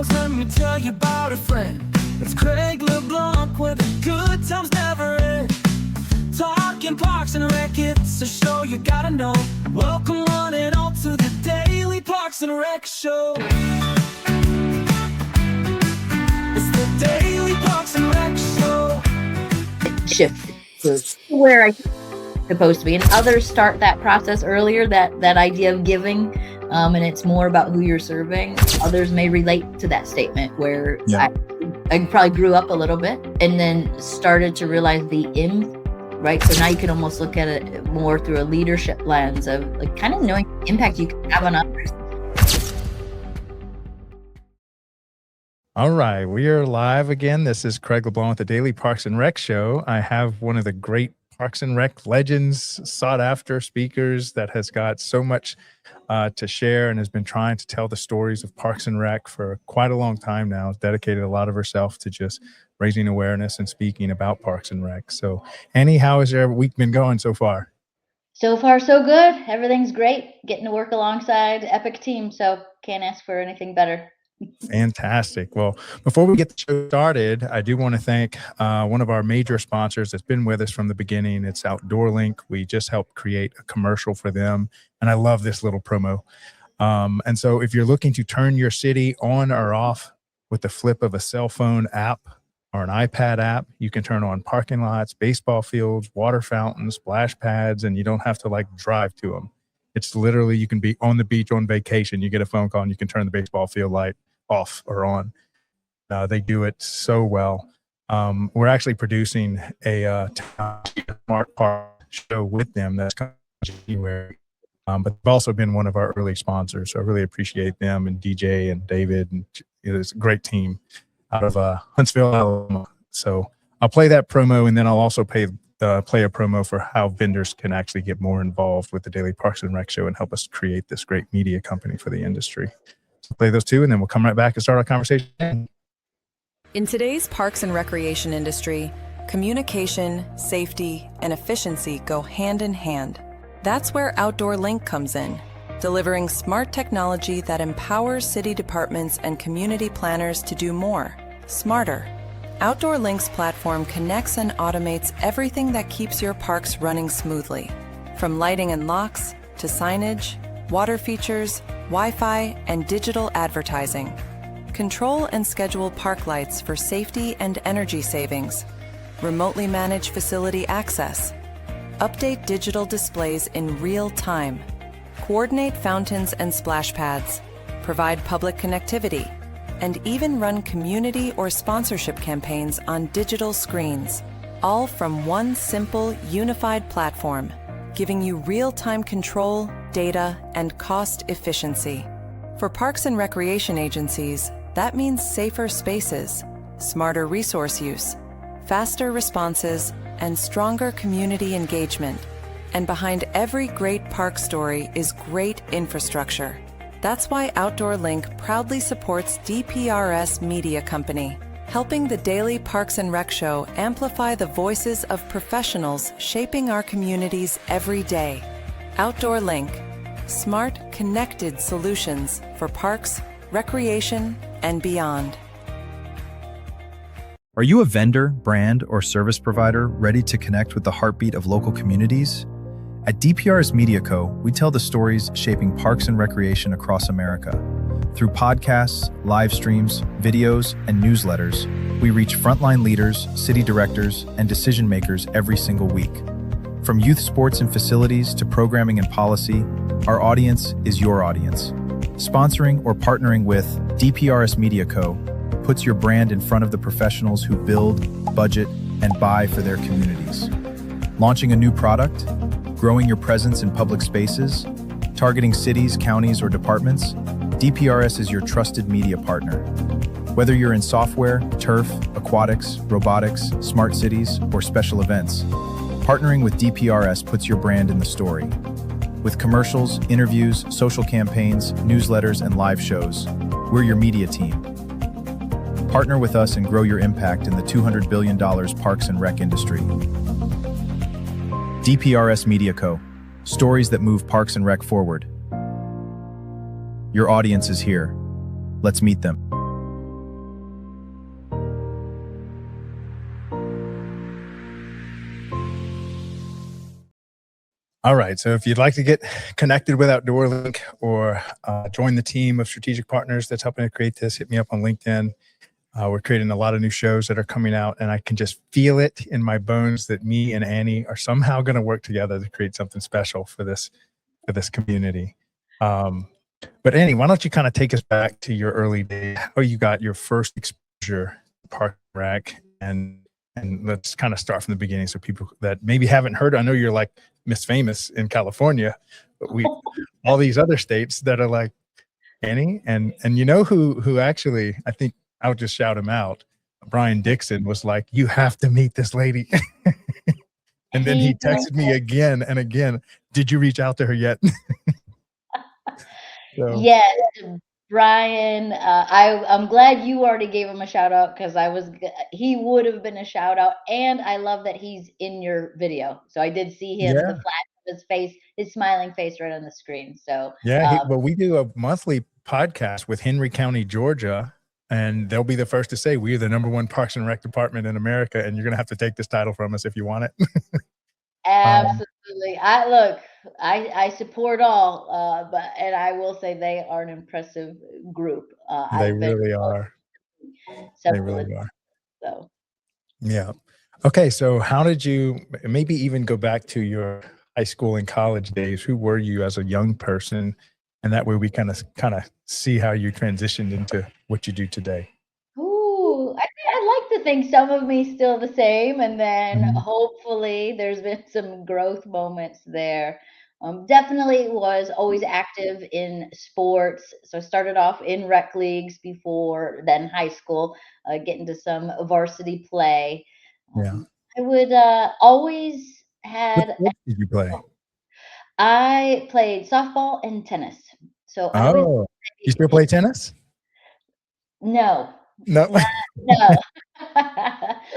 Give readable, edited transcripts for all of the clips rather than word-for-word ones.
songs, let me tell you about a friend. It's Craig LeBlanc, where the good times never end. Talking Parks and Rec, it's a show you gotta know. Welcome one and all to the Daily Parks and Rec Show. It's the Daily Parks and Rec Show. Shift where I'm supposed to be, and others start that process earlier, that idea of giving, and it's more about who you're serving. Others may relate to that statement where I probably grew up a little bit and then started to realize right? So now you can almost look at it more through a leadership lens of like kind of knowing the impact you can have on others. All right, we are live again. This is Craig LeBlanc with the Daily Parks and Rec Show. I have one of the great Parks and Rec legends, sought after speakers that has got so much to share and has been trying to tell the stories of Parks and Rec for quite a long time now. Has dedicated a lot of herself to just raising awareness and speaking about Parks and Rec. So Annie, how has your week been going so far? So far, so good. Everything's great. Getting to work alongside Epic team, so can't ask for anything better. Fantastic. Well, before we get the show started, I do want to thank one of our major sponsors that's been with us from the beginning. It's Outdoor Link. We just helped create a commercial for them, and I love this little promo. And so if you're looking to turn your city on or off with the flip of a cell phone app or an iPad app, you can turn on parking lots, baseball fields, water fountains, splash pads, and you don't have to like drive to them. It's literally, you can be on the beach on vacation. You get a phone call and you can turn the baseball field light off or on. They do it so well. We're actually producing a smart park show with them that's coming in January. But they've also been one of our early sponsors. So I really appreciate them and DJ and David. And it's a great team out of Huntsville, Alabama. So I'll play that promo, and then I'll also play a promo for how vendors can actually get more involved with the Daily Parks and Rec Show and help us create this great media company for the industry. So play those two, and then we'll come right back and start our conversation. In today's parks and recreation industry, communication, safety, and efficiency go hand in hand. That's where Outdoor Link comes in, delivering smart technology that empowers city departments and community planners to do more, smarter. Outdoor Link's platform connects and automates everything that keeps your parks running smoothly, from lighting and locks to signage, water features, Wi-Fi, and digital advertising. Control and schedule park lights for safety and energy savings. Remotely manage facility access. Update digital displays in real time. Coordinate fountains and splash pads. Provide public connectivity. And even run community or sponsorship campaigns on digital screens. All from one simple, unified platform, giving you real-time control, data, and cost efficiency. For parks and recreation agencies, that means safer spaces, smarter resource use, faster responses, and stronger community engagement. And behind every great park story is great infrastructure. That's why Outdoor Link proudly supports DPRS Media Company, helping the Daily Parks and Rec Show amplify the voices of professionals shaping our communities every day. Outdoor Link, smart, connected solutions for parks, recreation, and beyond. Are you a vendor, brand, or service provider ready to connect with the heartbeat of local communities? At DPRS Media Co., we tell the stories shaping parks and recreation across America. Through podcasts, live streams, videos, and newsletters, we reach frontline leaders, city directors, and decision makers every single week. From youth sports and facilities to programming and policy, our audience is your audience. Sponsoring or partnering with DPRS Media Co. puts your brand in front of the professionals who build, budget, and buy for their communities. Launching a new product? Growing your presence in public spaces? Targeting cities, counties, or departments? DPRS is your trusted media partner. Whether you're in software, turf, aquatics, robotics, smart cities, or special events, partnering with DPRS puts your brand in the story. With commercials, interviews, social campaigns, newsletters, and live shows, we're your media team. Partner with us and grow your impact in the $200 billion parks and rec industry. DPRS Media Co. Stories that move parks and rec forward. Your audience is here. Let's meet them. All right. So if you'd like to get connected with Outdoor Link or join the team of strategic partners that's helping to create this, hit me up on LinkedIn. We're creating a lot of new shows that are coming out, and I can just feel it in my bones that me and Annie are somehow going to work together to create something special for this community. But Annie, why don't you kind of take us back to your early days, how you got your first exposure to Park and Rec, and let's kind of start from the beginning so people that maybe haven't heard. I know you're like Miss Famous in California, but all these other states that are like Annie, and you know who actually, I think I'll just shout him out. Brian Dixon was like, "You have to meet this lady." And then he texted me again and again, "Did you reach out to her yet?" So, Yes, Brian. I'm glad you already gave him a shout out because he would have been a shout out, and I love that he's in your video. So I did see him, the yeah, flash of his face, his smiling face right on the screen. So yeah. Well, we do a monthly podcast with Henry County, Georgia, and they'll be the first to say we are the #1 Parks and Rec department in America, and you're going to have to take this title from us if you want it. absolutely, I support all, and I will say they are an impressive group. They I've been really are. They several of really are. them, so. Yeah. Okay. So how did you maybe even go back to your high school and college days? Who were you as a young person? And that way we kind of see how you transitioned into what you do today. Ooh, I'd like to think some of me still the same, and then Mhm. hopefully there's been some growth moments there. Definitely was always active in sports. So I started off in rec leagues before then high school, get into some varsity play. Yeah. I would always What had sports did you play? I played softball and tennis. So I always Oh, you still play tennis? no. No. No.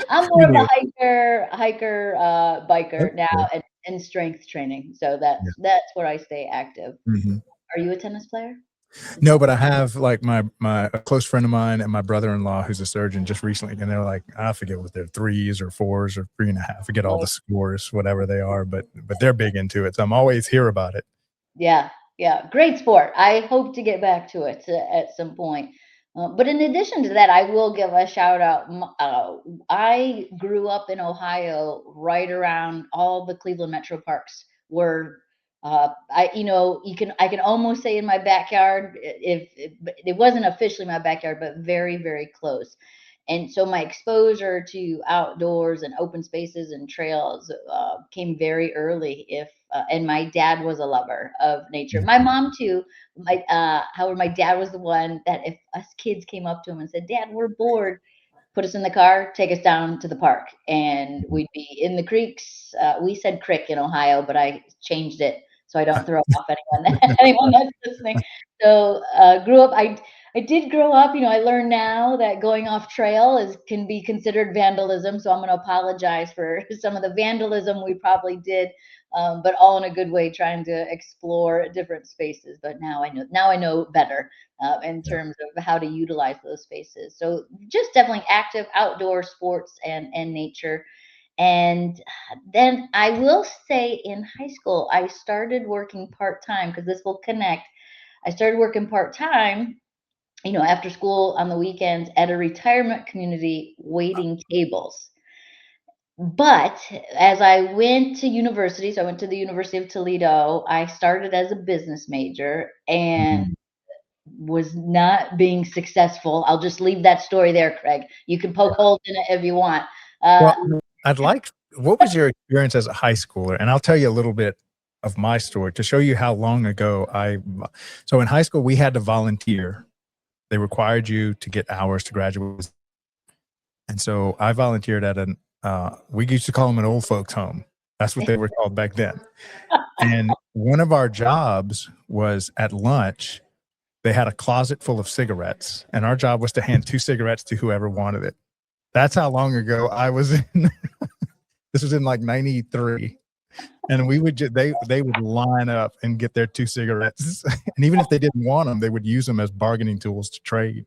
I'm Me more of a neither. hiker, biker now Okay. and strength training. So Yeah. that's where I stay active. Mhm. Are you a tennis player as No, well? but I have like a close friend of mine and my brother-in-law who's a surgeon just recently, and they're like, I forget what they're threes or fours or 3.5. I forget all Oh, the scores, whatever they are, but they're big into it. So I'm always hear about it. yeah, yeah, great sport. I hope to get back to it at some point. But in addition to that, I will give a shout out. I grew up in Ohio, right around all the Cleveland Metroparks were. I can almost say in my backyard. If it wasn't officially my backyard, but very, very close. And so my exposure to outdoors and open spaces and trails came very early. If And my dad was a lover of nature. Yeah. My mom too. However, my dad was the one that if us kids came up to him and said, "Dad, we're bored," put us in the car, take us down to the park, and we'd be in the creeks. We said crick in Ohio, but I changed it so I don't throw off anyone that's listening. So grew up. I did grow up. I learned now that going off trail can be considered vandalism. So I'm going to apologize for some of the vandalism we probably did, but all in a good way, trying to explore different spaces. But now I know. Now I know better in Yeah. terms of how to utilize those spaces. So just definitely active outdoor sports and nature. And then I will say in high school, I started working part time because this will connect. I started working part time, after school on the weekends at a retirement community waiting tables. But as I went to university, so I went to the University of Toledo, I started as a business major and Mhm. was not being successful. I'll just leave that story there, Craig. You can poke holes in it if you want. Uh, Well, what was your experience as a high schooler? And I'll tell you a little bit of my story to show you how long ago so in high school, we had to volunteer. They required you to get hours to graduate. And so I volunteered at we used to call them an old folks home. That's what they were called back then. And one of our jobs was at lunch, they had a closet full of cigarettes, and our job was to hand 2 cigarettes to whoever wanted it. That's how long ago I was in. This was in like 93. And they would line up and get their 2 cigarettes. And even if they didn't want them, they would use them as bargaining tools to trade.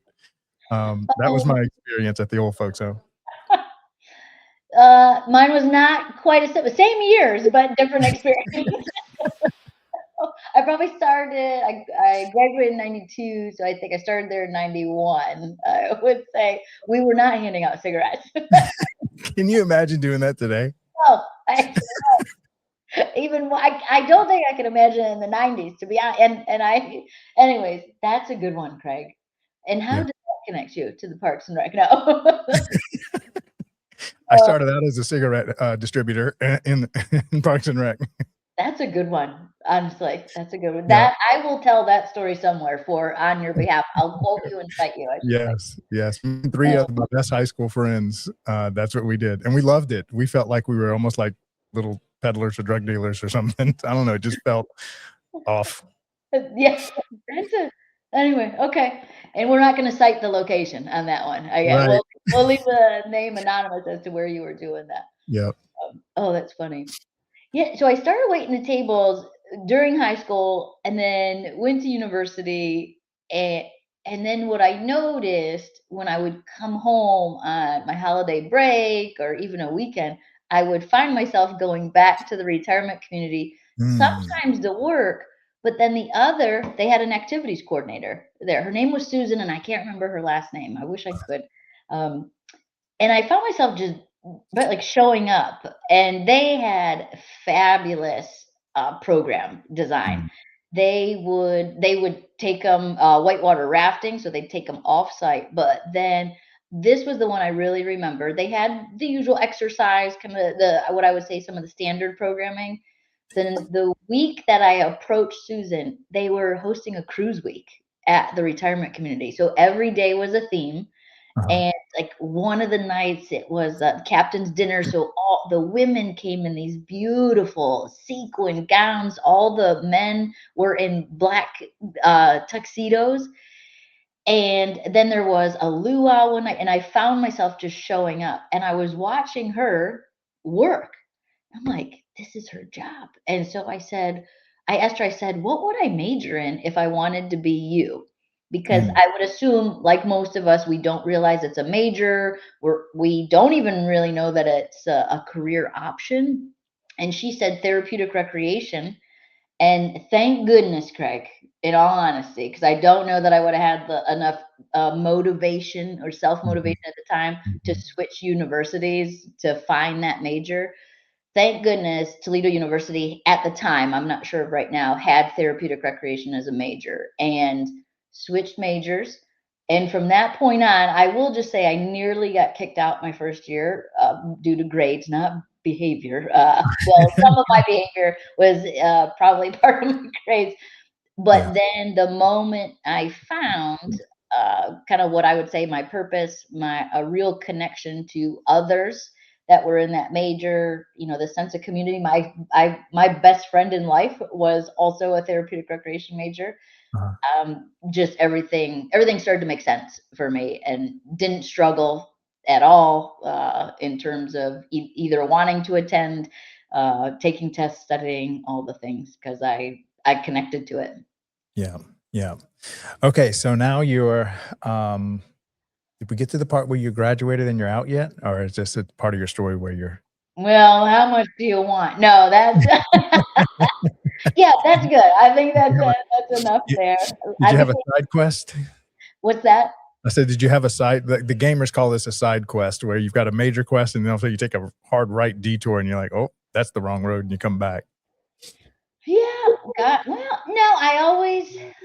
That was my experience at the old folks home. Mine was not quite same years, but different experience. I probably started, I graduated in 92, so I think I started there in 91. I would say we were not handing out cigarettes. Can you imagine doing that today? Well, I don't think I can imagine it in the 90s, to be honest. Anyways, that's a good one, Craig. And how Yeah. does that connect you to the Parks and Rec? No. I started out as a cigarette distributor in Parks and Rec. That's a good one. Honestly, that's a good one. Yeah. That I will tell that story somewhere on your behalf. I'll quote you and cite you. I should say. Yes. 3 of my best high school friends, that's what we did. And we loved it. We felt like we were almost like little peddlers or drug dealers or something. I don't know. It just felt off. Yeah, anyway, okay. And we're not going to cite the location on that one. Right. We'll leave the name anonymous as to where you were doing that. Yep. Oh, that's funny. Yeah, so I started waiting the tables during high school and then went to university. And then what I noticed when I would come home on my holiday break or even a weekend, I would find myself going back to the retirement community, sometimes to work, but then they had an activities coordinator there. Her name was Susan, and I can't remember her last name. I wish I could. And I found myself just like showing up, and they had fabulous program design. They would take them whitewater rafting, so they'd take them off site. But then this was the one I really remember. They had the usual exercise, kind of what I would say some of the standard programming. Then the week that I approached Susan, they were hosting a cruise week at the retirement community. So every day was a theme. And like one of the nights it was captain's dinner. So all the women came in these beautiful sequin gowns. All the men were in black tuxedos. And then there was a luau one night, and I found myself just showing up, and I was watching her work. I'm like, this is her job. And so I asked her, I said, what would I major in if I wanted to be you? Because I would assume, like most of us, we don't realize it's a major. We don't even really know that it's a career option. And she said therapeutic recreation. And thank goodness, Craig, in all honesty, because I don't know that I would have had enough motivation or self-motivation at the time to switch universities to find that major. Thank goodness Toledo University at the time, I'm not sure of right now, had therapeutic recreation as a major and switched majors. And from that point on, I will just say I nearly got kicked out my first year due to grades, not behavior. Well, some of my behavior was probably part of my grades. But then the moment I found kind of what I would say my purpose, a real connection to others that were in that major, the sense of community. My best friend in life was also a therapeutic recreation major. Just everything started to make sense for me, and didn't struggle at all in terms of either wanting to attend, taking tests, studying, all the things, because I connected to it. Yeah. Okay, so now you're did we get to the part where you graduated and you're out yet? Or is this a part of your story where you're Well, how much do you want? No, that's yeah, that's good. I think that's enough there. Did you have a side quest? What's that? I said, did you have a side, the gamers call this a side quest, where you've got a major quest and then also you take a hard right detour and you're like, oh, that's the wrong road, and you come back. Yeah, well, no,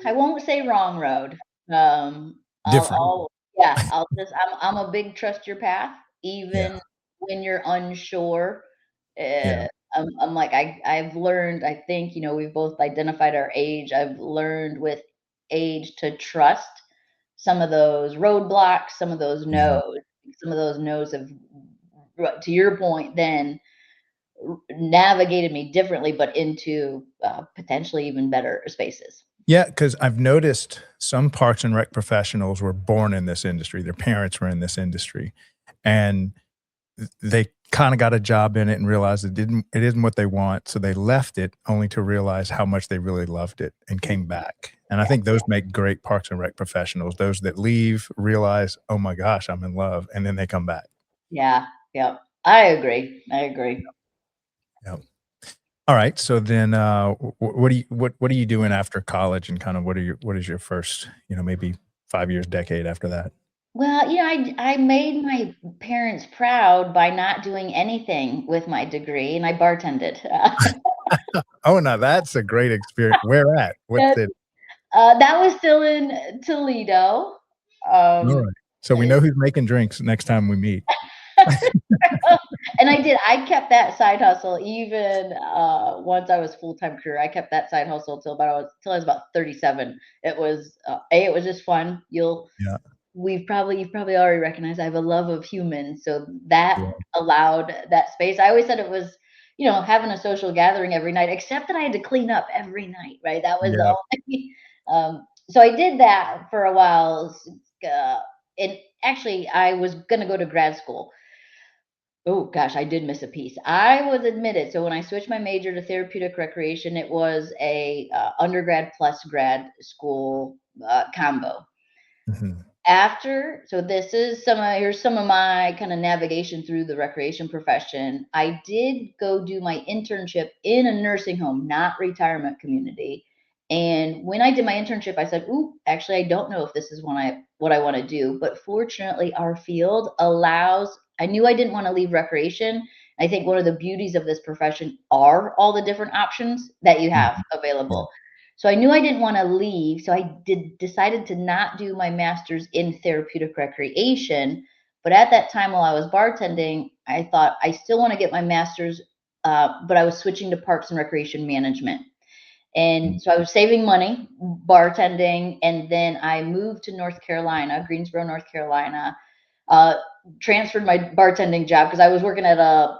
I won't say wrong road. Different. I'm a big trust your path, even when you're unsure. I'm like, I've learned, I think, we've both identified our age. I've learned with age to trust some of those roadblocks, some of those no's. Some of those no's have, to your point, then navigated me differently, but into potentially even better spaces. Yeah, because I've noticed some Parks and Rec professionals were born in this industry. Their parents were in this industry, and they kind of got a job in it and realized it isn't what they want. So they left it only to realize how much they really loved it and came back. And I think those make great Parks and Rec professionals. Those that leave, realize, oh my gosh, I'm in love, and then they come back. Yeah. I agree. Yep. All right. So then, what are you doing after college, and kind of what is your first, maybe 5 years, decade after that? Well, I made my parents proud by not doing anything with my degree, and I bartended. Oh, now that's a great experience. Where at? What That city? that was still in Toledo. All Um, right. So we know who's making drinks next time we meet. and I kept that side hustle even, once I was full-time career. I kept that side hustle till I was about 37. It was, it was just fun. Yeah. You've probably already recognized I have a love of humans, so that Yeah. allowed that space. I always said it was, having a social gathering every night, except that I had to clean up every night, right? That was the Yeah. only so I did that for a while. Uh, and actually I was gonna go to grad school. Oh gosh, I did miss a piece. I was admitted. So when I switched my major to therapeutic recreation, it was a undergrad plus grad school combo. Mhm. This is here's some of my kind of navigation through the recreation profession. I did go do my internship in a nursing home, not retirement community. And when I did my internship, I said, "Ooh, actually, I don't know if this is what I want to do." But fortunately, our field allows. I knew I didn't want to leave recreation. I think one of the beauties of this profession are all the different options that you have Mhm. Yeah. available. So I knew I didn't want to leave. So I decided to not do my master's in therapeutic recreation. But at that time, while I was bartending, I thought I still want to get my master's, but I was switching to parks and recreation management. Mm. And so I was saving money bartending, and then I moved to North Carolina, Greensboro, North Carolina. Uh, Transferred my bartending job because I was working at a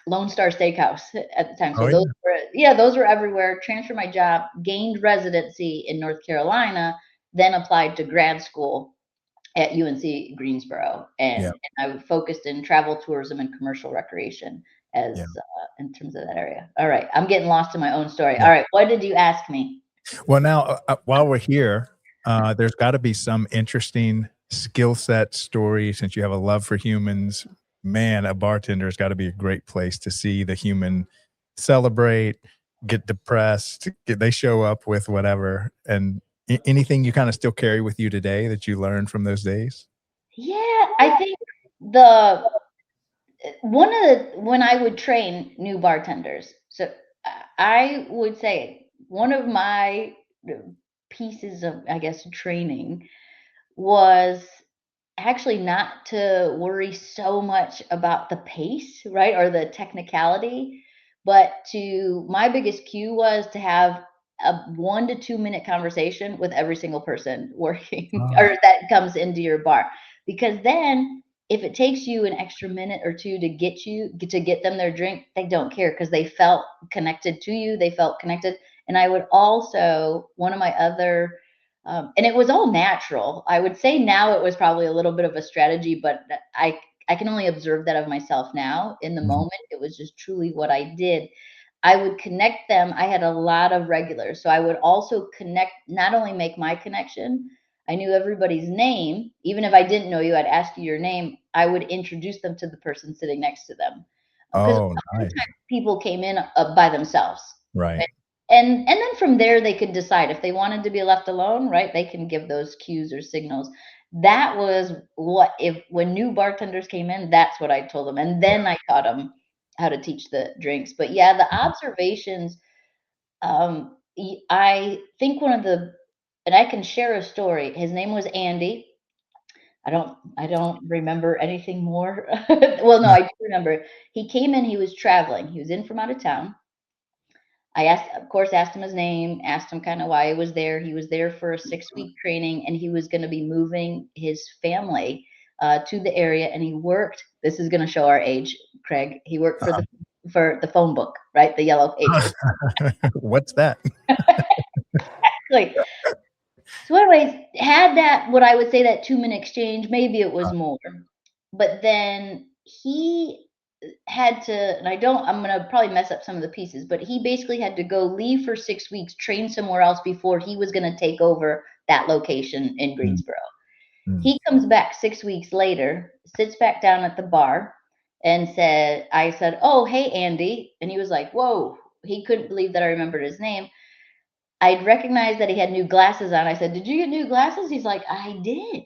Lone Star Steakhouse at the time. Oh, So yeah. those were everywhere. Transferred my job, gained residency in North Carolina, then applied to grad school at UNC Greensboro, Yeah. and I focused in travel, tourism, and commercial recreation as Yeah. in terms of that area. All right, I'm getting lost in my own story. Yeah. All right, what did you ask me? Well, now, while we're here, there's got to be some interesting skill set story since you have a love for humans. Man, a bartender has got to be a great place to see the human celebrate, get depressed, they show up with whatever. And anything you kind of still carry with you today that you learned from those days? Yeah, I think the one of the when I would train new bartenders, so I would say one of my pieces of, I guess, training was actually not to worry so much about the pace, right, or the technicality, but to my biggest cue was to have a 1 to 2 minute conversation with every single person working Ah, or that comes into your bar. Because then if it takes you an extra minute or two to get them their drink, they don't care because they felt connected to you, they felt connected. And I would also, one of my other and it was all natural. I would say now it was probably a little bit of a strategy, but I can only observe that of myself now. In the mhm. moment, it was just truly what I did. I would connect them. I had a lot of regulars, so I would also connect. Not only make my connection, I knew everybody's name. Even if I didn't know you, I'd ask you your name. I would introduce them to the person sitting next to them, because Oh, nice. people came in by themselves. Right. Right? And then from there they could decide if they wanted to be left alone, right? They can give those cues or signals. That was what if when new bartenders came in, that's what I told them. And then I taught them how to teach the drinks. But yeah, the observations, I think one of the and I can share a story. His name was Andy. I don't remember anything more. Well, no, Yeah. I do remember. He came in, he was traveling. He was in from out of town. I of course, asked him his name, asked him kind of why he was there. He was there for a 6 week training, and he was going to be moving his family to the area. And he worked. This is going to show our age, Craig. He worked for the phone book, right? The yellow pages. What's that? Like, so, anyways, had that what I would say that 2 minute exchange. Maybe it was more, but then he had to, and I'm gonna probably mess up some of the pieces, but he basically had to go leave for 6 weeks, train somewhere else before he was gonna take over that location in Mm, Greensboro. mm. He comes back 6 weeks later, sits back down at the bar, and I said, "Oh, hey, Andy," and he was like, "Whoa." he couldn't believe that I remembered his name. I'd recognized that he had new glasses on. I said, "Did you get new glasses?" He's like, "I did."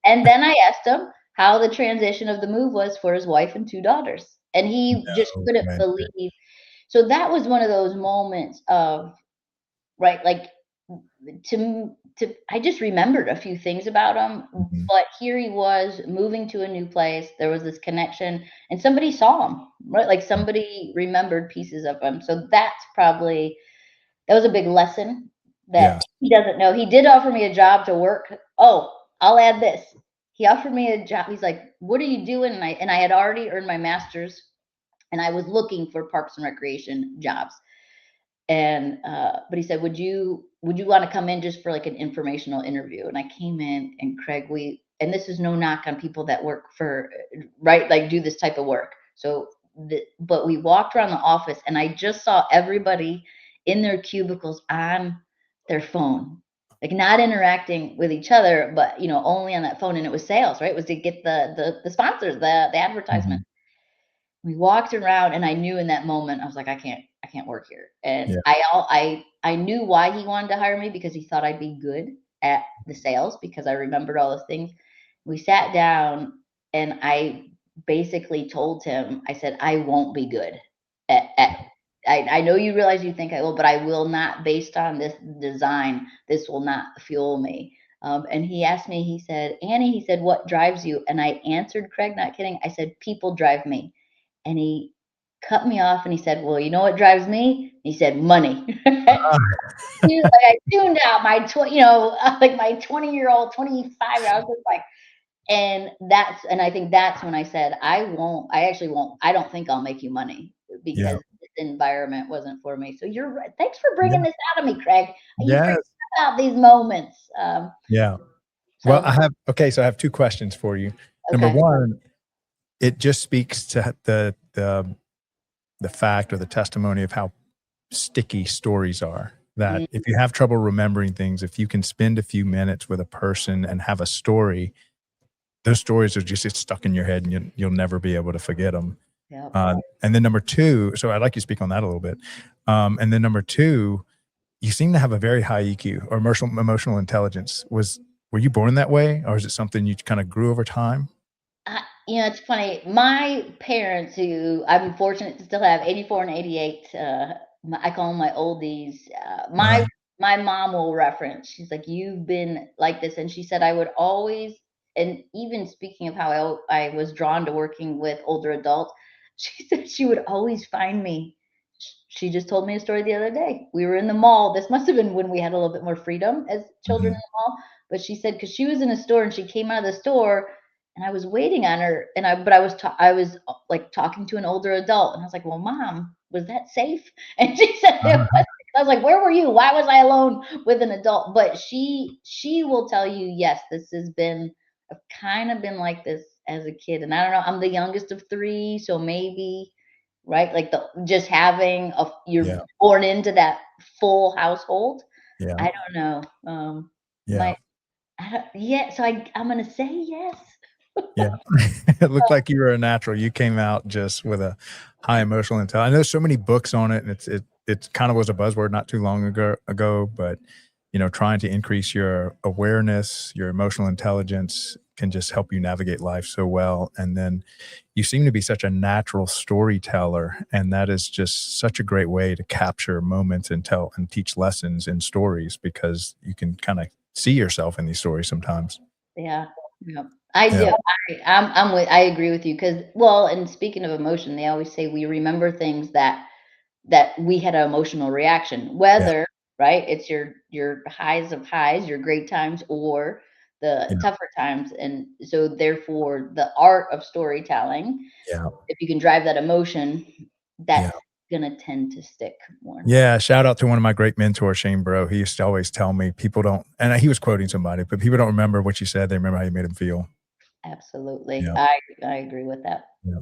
And then I asked him how the transition of the move was for his wife and 2 daughters, and he just No couldn't way. believe. So that was one of those moments of, right, like, to I just remembered a few things about him, Mhm. but here he was moving to a new place. There was this connection, and somebody saw him, right? Like somebody remembered pieces of him. So that was a big lesson that Yes. he doesn't know. He did offer me a job to work. Oh, I'll add this. He offered me a job. He's like, "What are you doing?" And I had already earned my master's, and I was looking for parks and recreation jobs. And but he said, would you want to come in just for like an informational interview?" And I came in, and Craig, and this is no knock on people that work for, right, like do this type of work. So but we walked around the office, and I just saw everybody in their cubicles on their phone, like not interacting with each other, but only on that phone. And it was sales, right? It was to get the sponsors, the advertisement. Mhm. We walked around, and I knew in that moment, I was like, I can't work here. And Yeah. I knew why he wanted to hire me, because he thought I'd be good at the sales, because I remembered all those things. We sat down, and I basically told him, I said, "I won't be good at I know you realize you think I will, but I will not, based on this design. This will not fuel me." And he asked me, he said, "Annie," he said, "what drives you?" And I answered, Craig, not kidding. I said, "People drive me." And he cut me off, and he said, "Well, you know what drives me?" He said, "Money." He was like, I tuned out like my 20-year-old, 25. I was just like, and I think that's when I said, I actually won't, I don't think I'll make you money, Yeah. because this environment wasn't for me. So you're right. Thanks for Yeah. bringing this out of me, Craig. You forget Yes. about these moments. Yeah. Well, So, I have 2 questions for you. Number okay. 1, it just speaks to the fact or the testimony of how sticky stories are. That Mm, if you have trouble remembering things, if you can spend a few minutes with a person and have a story, those stories are just stuck in your head, and you'll never be able to forget them. yep. And then number 2, so I'd like you to speak on that a little bit. And then number 2, you seem to have a very high EQ or emotional intelligence. Were you born that way, or is it something you kind of grew over time? It's funny. My parents, who I'm fortunate to still have, 84 and 88, I call them my oldies. Uh-huh. My mom will reference. She's like, "You've been like this," and she said I would always. And even speaking of how I was drawn to working with older adults, she said she would always find me. She just told me a story the other day. We were in the mall. This must have been when we had a little bit more freedom as children in Mhm. the mall. But she said, because she was in a store, and she came out of the store, and I was waiting on her, and I was like talking to an older adult, and I was like, "Well, Mom, was that safe?" And she said it Uh-huh. was. I was like, "Where were you? Why was I alone with an adult?" But she will tell you, yes, this has been, I've kind of been like this as a kid, and I don't know. I'm the youngest of 3, so maybe, right, like the just having you're Yeah. born into that full household. Yeah. I don't know. Yeah. My yeah, so I'm gonna say yes. Yeah. It looked like you were a natural. You came out just with a high emotional intelligence. I know there's so many books on it, and it kind of was a buzzword not too long ago, but trying to increase your awareness, your emotional intelligence can just help you navigate life so well. And then you seem to be such a natural storyteller, and that is just such a great way to capture moments and tell and teach lessons in stories, because you can kind of see yourself in these stories sometimes. Yeah, yeah, I Yeah. do. I agree with you, because, well, and speaking of emotion, they always say we remember things that we had an emotional reaction, Yeah. whether, right, it's your highs of highs, your great times, or the Yeah. tougher times. And so therefore the art of storytelling, Yeah. if you can drive that emotion, Yeah. that's gonna tend to stick more. Yeah, shout out to one of my great mentors, Shane Bro. He used to always tell me people don't, and he was quoting somebody, but people don't remember what you said. They remember how you made them feel. Absolutely. Yeah. I agree with that. Yeah.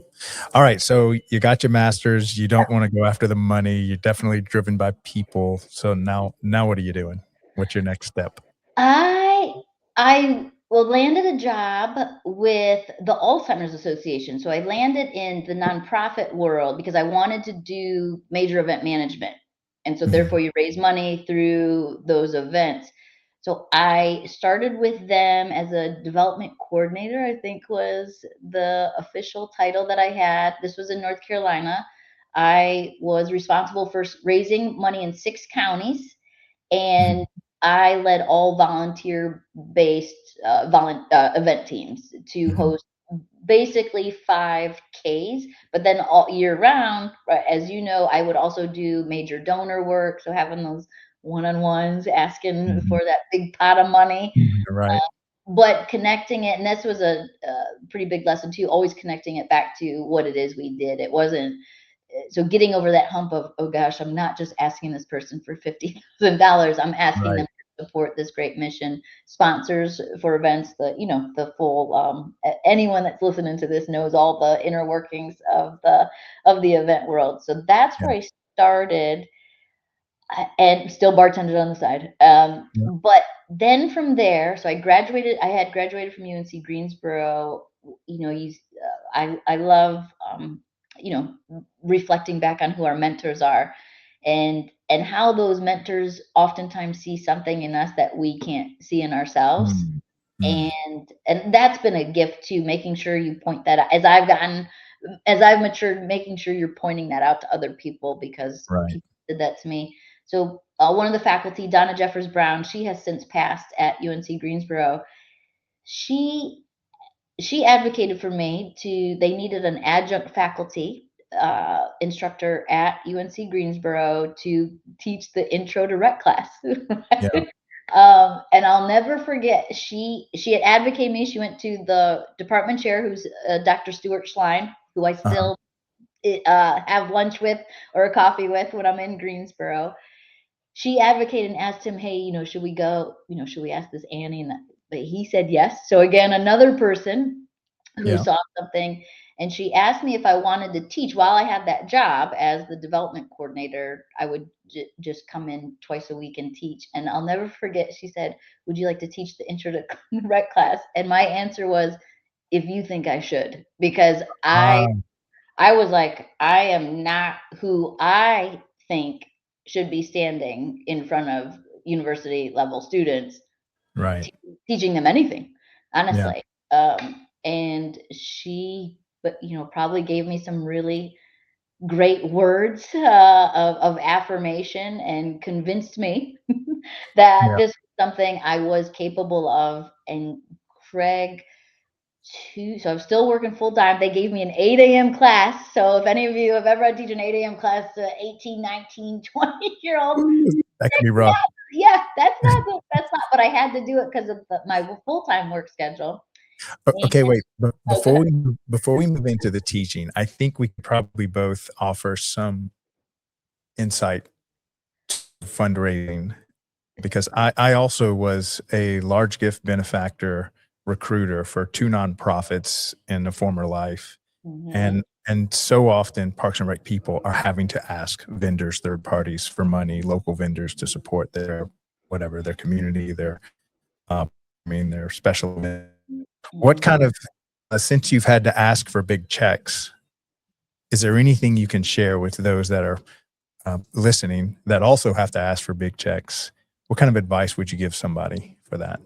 All right. So you got your master's. You don't want to go after the money. You're definitely driven by people. So now what are you doing? What's your next step? I I Well, landed a job with the Alzheimer's Association. So I landed in the nonprofit world because I wanted to do major event management. And so Mhm. therefore you raise money through those events. So I started with them as a development coordinator, I think was the official title that I had. This was in North Carolina. I was responsible for raising money in 6 counties, and Mhm. I led all volunteer-based event teams to Mhm. host basically 5Ks, but then all year round, right, as you know, I would also do major donor work, so having those one-on-ones, asking Mhm. for that big pot of money, Mhm. Right. but connecting it, and this was a pretty big lesson too, always connecting it back to what it is we did. It wasn't so getting over that hump of, oh gosh, I'm not just asking this person for $50,000. I'm asking them Right. to support this great mission. Sponsors for events, the full anyone that's listening to this knows all the inner workings of the event world. So that's Yeah. where I started, and still bartended on the side. Yeah. But then from there, so I had graduated from UNC Greensboro. You know, I love, you know, reflecting back on who our mentors are, and how those mentors oftentimes see something in us that we can't see in ourselves. Mm. Mm. And that's been a gift too, making sure you point that out as I've matured, making sure you're pointing that out to other people because Right. people did that to me. So one of the faculty, Donna Jeffers Brown, she has since passed at UNC Greensboro. She she advocated for me to. They needed an adjunct faculty instructor at UNC Greensboro to teach the Intro to Rec class. Yeah. And I'll never forget. She had advocated me. She went to the department chair, who's Dr. Stuart Schlein, who I Uh-huh. still have lunch with or a coffee with when I'm in Greensboro. She advocated and asked him, "Hey, should we go? Should we ask this Annie?" But he said yes. So again, another person who Yeah. saw something, and she asked me if I wanted to teach while I had that job as the development coordinator. I would just come in twice a week and teach. And I'll never forget. She said, "Would you like to teach the intro to rec class?" And my answer was, "If you think I should," because Um, I was like, I am not who I think should be standing in front of university level students right. te teaching them anything, Yeah. honestly. And she, but probably gave me some really great words of affirmation and convinced me that Yeah. this was something I was capable of. And Craig, so I'm still working full time. They gave me an 8 a.m. class. So if any of you have ever had to teach an 8 a.m. class to 18, 19, 20-year-olds, Ooh, that can be rough. yeah, that's not, but I had to do it because of my full-time work schedule. And Okay, wait. But oh, go ahead. before we move into the teaching, I think we could probably both offer some insight to fundraising because I also was a large gift benefactor recruiter for two nonprofits in a former life. Mhm. And so often Parks and Rec people are having to ask vendors, third parties for money, local vendors to support their whatever, their community, uh, their special event. What Mhm. kind of since you've had to ask for big checks, is there anything you can share with those that are listening that also have to ask for big checks? What kind of advice would you give somebody for that?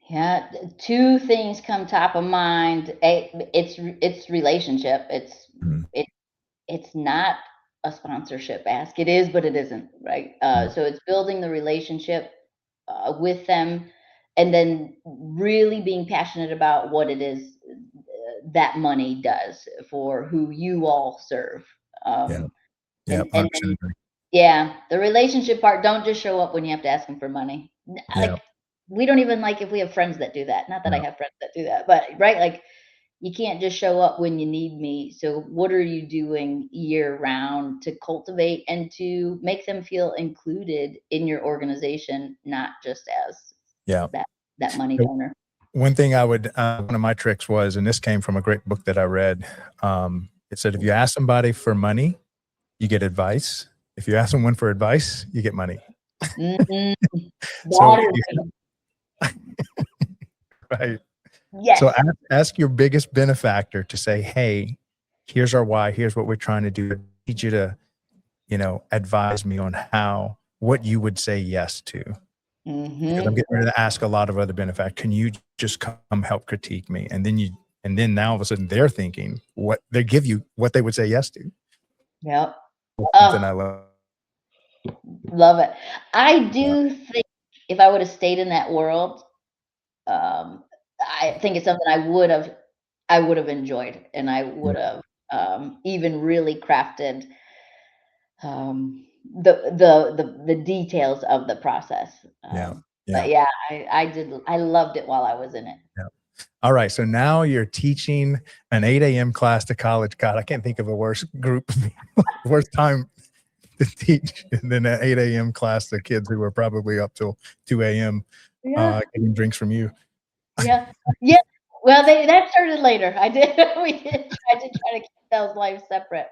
Yeah, two things come top of mind. It's relationship. Mm. It it's not a sponsorship ask. It is, but it isn't, right? Yeah. So it's building the relationship with them, and then really being passionate about what it is that money does for who you all serve. Yeah. Um, Yeah. and 100% agree. yeah, the relationship part. Don't just show up when you have to ask them for money. Yeah. Like, we don't even like if we have friends that do that. Not that I Yeah. have friends that do that, but right, like, you can't just show up when you need me. So what are you doing year round to cultivate and to make them feel included in your organization, not just as Yeah. that money donor? One thing I would, one of my tricks was, and this came from a great book that I read. It said, if you ask somebody for money, you get advice. If you ask someone for advice, you get money. Mhm. So Water. Right. Yes. So ask your biggest benefactor to say, hey, here's our why. Here's what we're trying to do. I need you to, advise me on what you would say yes to. Because I'm getting ready to ask a lot of other benefactors, can you just come help critique me? And then now all of a sudden they're thinking they give you what they would say yes to. Yep. Something I love. Love it. I do think if I would have stayed in that world, I think it's something I would have enjoyed, and I would have even really crafted the details of the process. But yeah, I did. I loved it while I was in it. Yeah. All right. So now you're teaching an 8 a.m. class to college. God, I can't think of a worse worst time to teach than an 8 a.m. class to kids who are probably up till 2 a.m. Getting drinks from you. Yeah. Yeah. Well, that started later. I did try to keep those lives separate.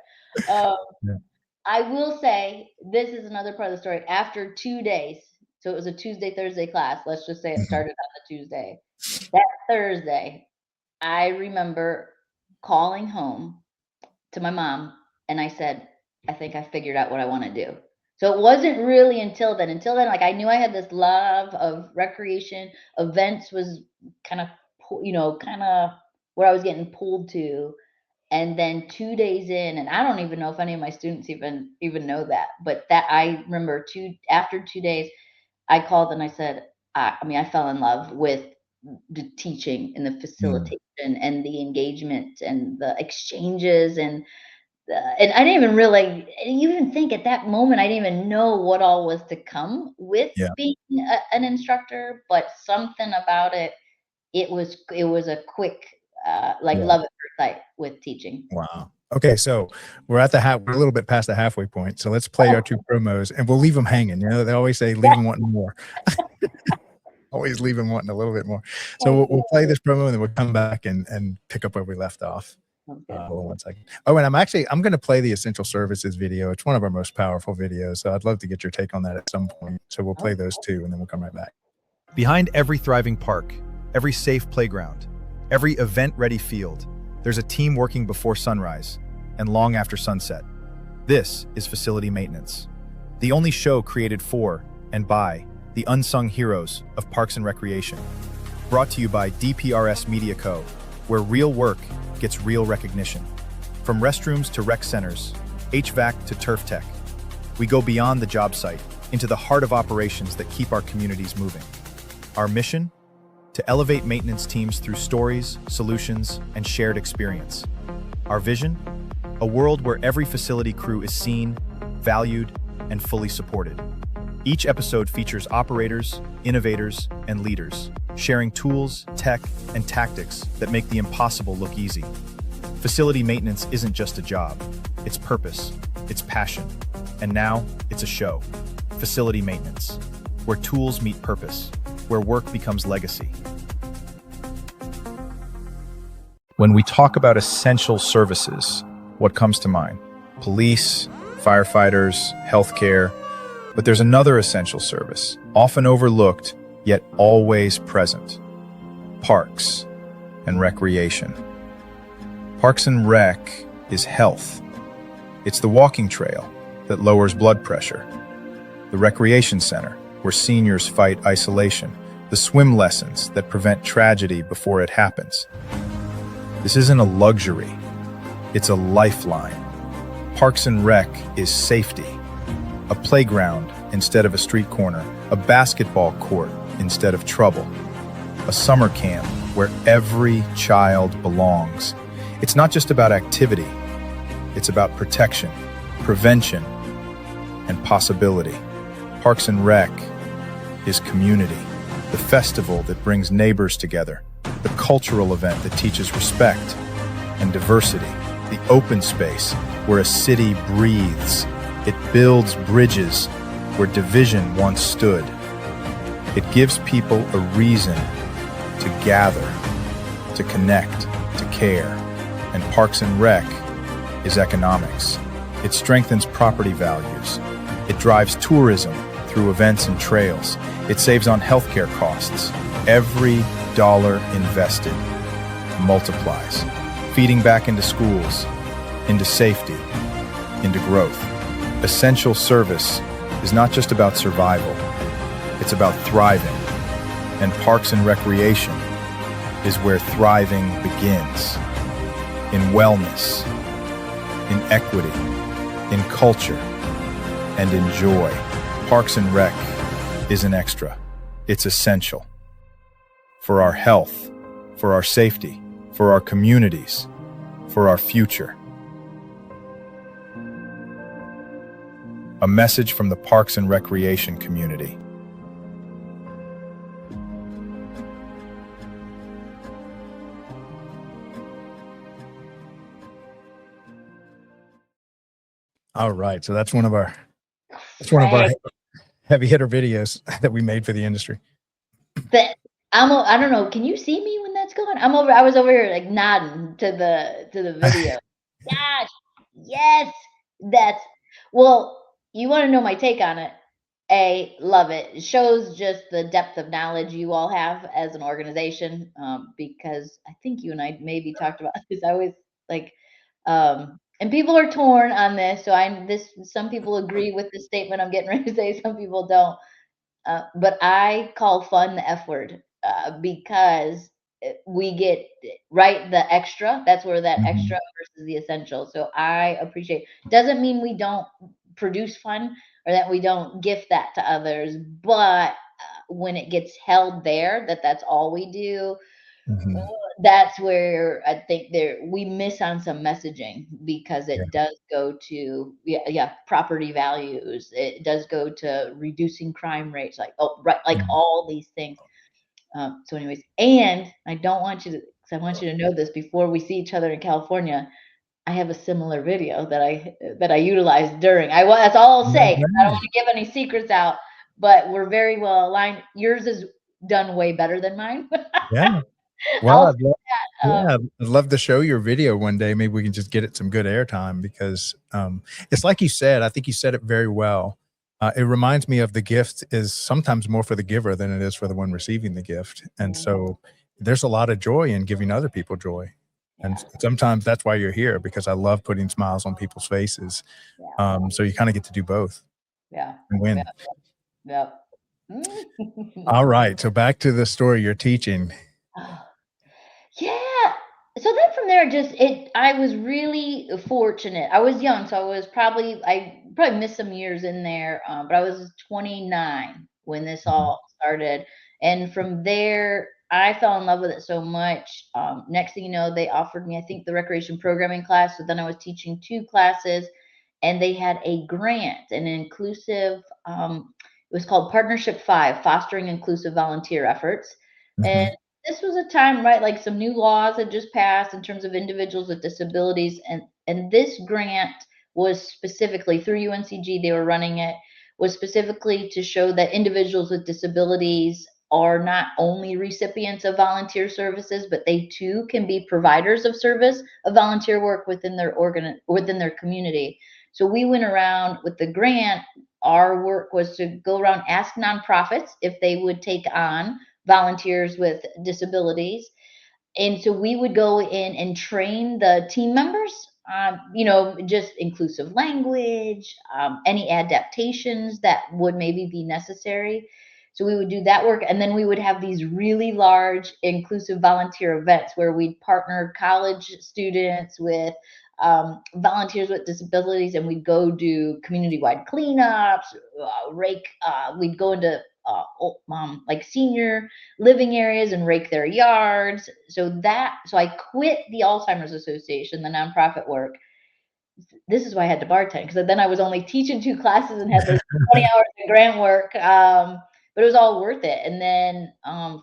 I will say this is another part of the story. After 2 days, so it was a Tuesday, Thursday class. Let's just say it started on the Tuesday. That Thursday, I remember calling home to my mom, and I said, I think I figured out what I want to do. So it wasn't really until then, like I knew I had this love of recreation. Events was kind of where I was getting pulled to. And then 2 days in, and I don't even know if any of my students even know that, but that I remember after 2 days, I called and I said, I fell in love with the teaching and the facilitation and the engagement and the exchanges and I didn't even think at that moment, I didn't even know what all was to come with being an instructor, but something about it, it was a quick, love at first sight with teaching. Wow. Okay. So we're a little bit past the halfway point. So let's play our 2 promos and we'll leave them hanging. They always say, leave them wanting more. Always leave them wanting a little bit more. So we'll play this promo and then we'll come back and pick up where we left off. Hold on 1 second. Oh, and I'm going to play the essential services video. It's one of our most powerful videos. So I'd love to get your take on that at some point. So we'll play those 2 and then we'll come right back. Behind every thriving park, every safe playground, every event-ready field, there's a team working before sunrise and long after sunset. This is Facility Maintenance, the only show created for and by the unsung heroes of Parks and Recreation. Brought to you by DPRS Media Co., where real work gets real recognition. From restrooms to rec centers, HVAC to turf tech, we go beyond the job site into the heart of operations that keep our communities moving. Our mission? To elevate maintenance teams through stories, solutions, and shared experience. Our vision? A world where every facility crew is seen, valued, and fully supported. Each episode features operators, innovators, and leaders, sharing tools, tech, and tactics that make the impossible look easy. Facility maintenance isn't just a job. It's purpose, it's passion, and now it's a show. Facility Maintenance, where tools meet purpose, where work becomes legacy. When we talk about essential services, what comes to mind? Police, firefighters, healthcare. But there's another essential service, often overlooked, yet always present. Parks and recreation. Parks and Rec is health. It's the walking trail that lowers blood pressure. The recreation center, where seniors fight isolation. The swim lessons that prevent tragedy before it happens. This isn't a luxury, it's a lifeline. Parks and Rec is safety. A playground instead of a street corner, a basketball court instead of trouble, a summer camp where every child belongs. It's not just about activity, it's about protection, prevention, and possibility. Parks and Rec is community, the festival that brings neighbors together, the cultural event that teaches respect and diversity, the open space where a city breathes. It builds bridges where division once stood. It gives people a reason to gather, to connect, to care. And Parks and Rec is economics. It strengthens property values. It drives tourism through events and trails. It saves on healthcare costs. Every dollar invested multiplies, feeding back into schools, into safety, into growth. Essential service is not just about survival, it's about thriving. And Parks and Recreation is where thriving begins. In wellness, in equity, in culture, and in joy. Parks and Rec isn't extra, it's essential. For our health, for our safety, for our communities, for our future. A message from the Parks and Recreation community. All right. So that's one of our Right. heavy hitter videos that we made for the industry. But I don't know. Can you see me when that's going? I was over here like nodding to the video. Gosh, yes, that's well. You want to know my take on it? Love it. It shows just the depth of knowledge you all have as an organization. Because I think you and I maybe talked about this. I was like, and people are torn on this. So some people agree with the statement I'm getting ready to say. Some people don't. But I call fun the F word because we get right the extra. That's where that extra versus the essential. So I appreciate. Doesn't mean we don't produce fun or that we don't gift that to others, but when it gets held there, that's all we do. Mhm. That's where I think we miss on some messaging because Yeah. it does go to property values. It does go to reducing crime rates, like like Mhm. all these things. So, anyways, and I don't want you to, because I want you to know this before we see each other in California. I have a similar video that I utilized during. That's all I'll say. I don't want to give any secrets out, but we're very well aligned. Yours is done way better than mine. Yeah. Well, I'll say that. I'd love to show your video one day. Maybe we can just get it some good airtime because it's like you said. I think you said it very well. It reminds me of the gift is sometimes more for the giver than it is for the one receiving the gift. And so there's a lot of joy in giving other people joy. And Yeah, sometimes that's why you're here, because I love putting smiles on people's faces. yeah, So you kind of get to do both yeah, and yeah, win. yeah. All right. So back to the story you're teaching. Yeah. So then from there, I was really fortunate. I was young, so I probably missed some years in there, but I was 29 when this Mhm. all started. And from there, I fell in love with it so much. Next thing you know, they offered me, I think, the recreation programming class. So then I was teaching two classes, and they had a grant, an inclusive, it was called Partnership 5, Fostering Inclusive Volunteer Efforts. And Mhm. this was a time, right, like some new laws had just passed in terms of individuals with disabilities, and this grant was specifically through UNCG, they were running it, was specifically to show that individuals with disabilities are not only recipients of volunteer services, but they too can be providers of service of volunteer work within their community. So we went around with the grant. Our work was to go around, ask nonprofits if they would take on volunteers with disabilities. And so we would go in and train the team members, just inclusive language, any adaptations that would maybe be necessary. So we would do that work. And then we would have these really large inclusive volunteer events where we'd partner college students with volunteers with disabilities, and we'd go do community-wide cleanups, we'd go into like senior living areas and rake their yards. So I quit the Alzheimer's Association, the nonprofit work. This is why I had to bartend, because then I was only teaching two classes and had those 20 hours of grant work. But it was all worth it. And then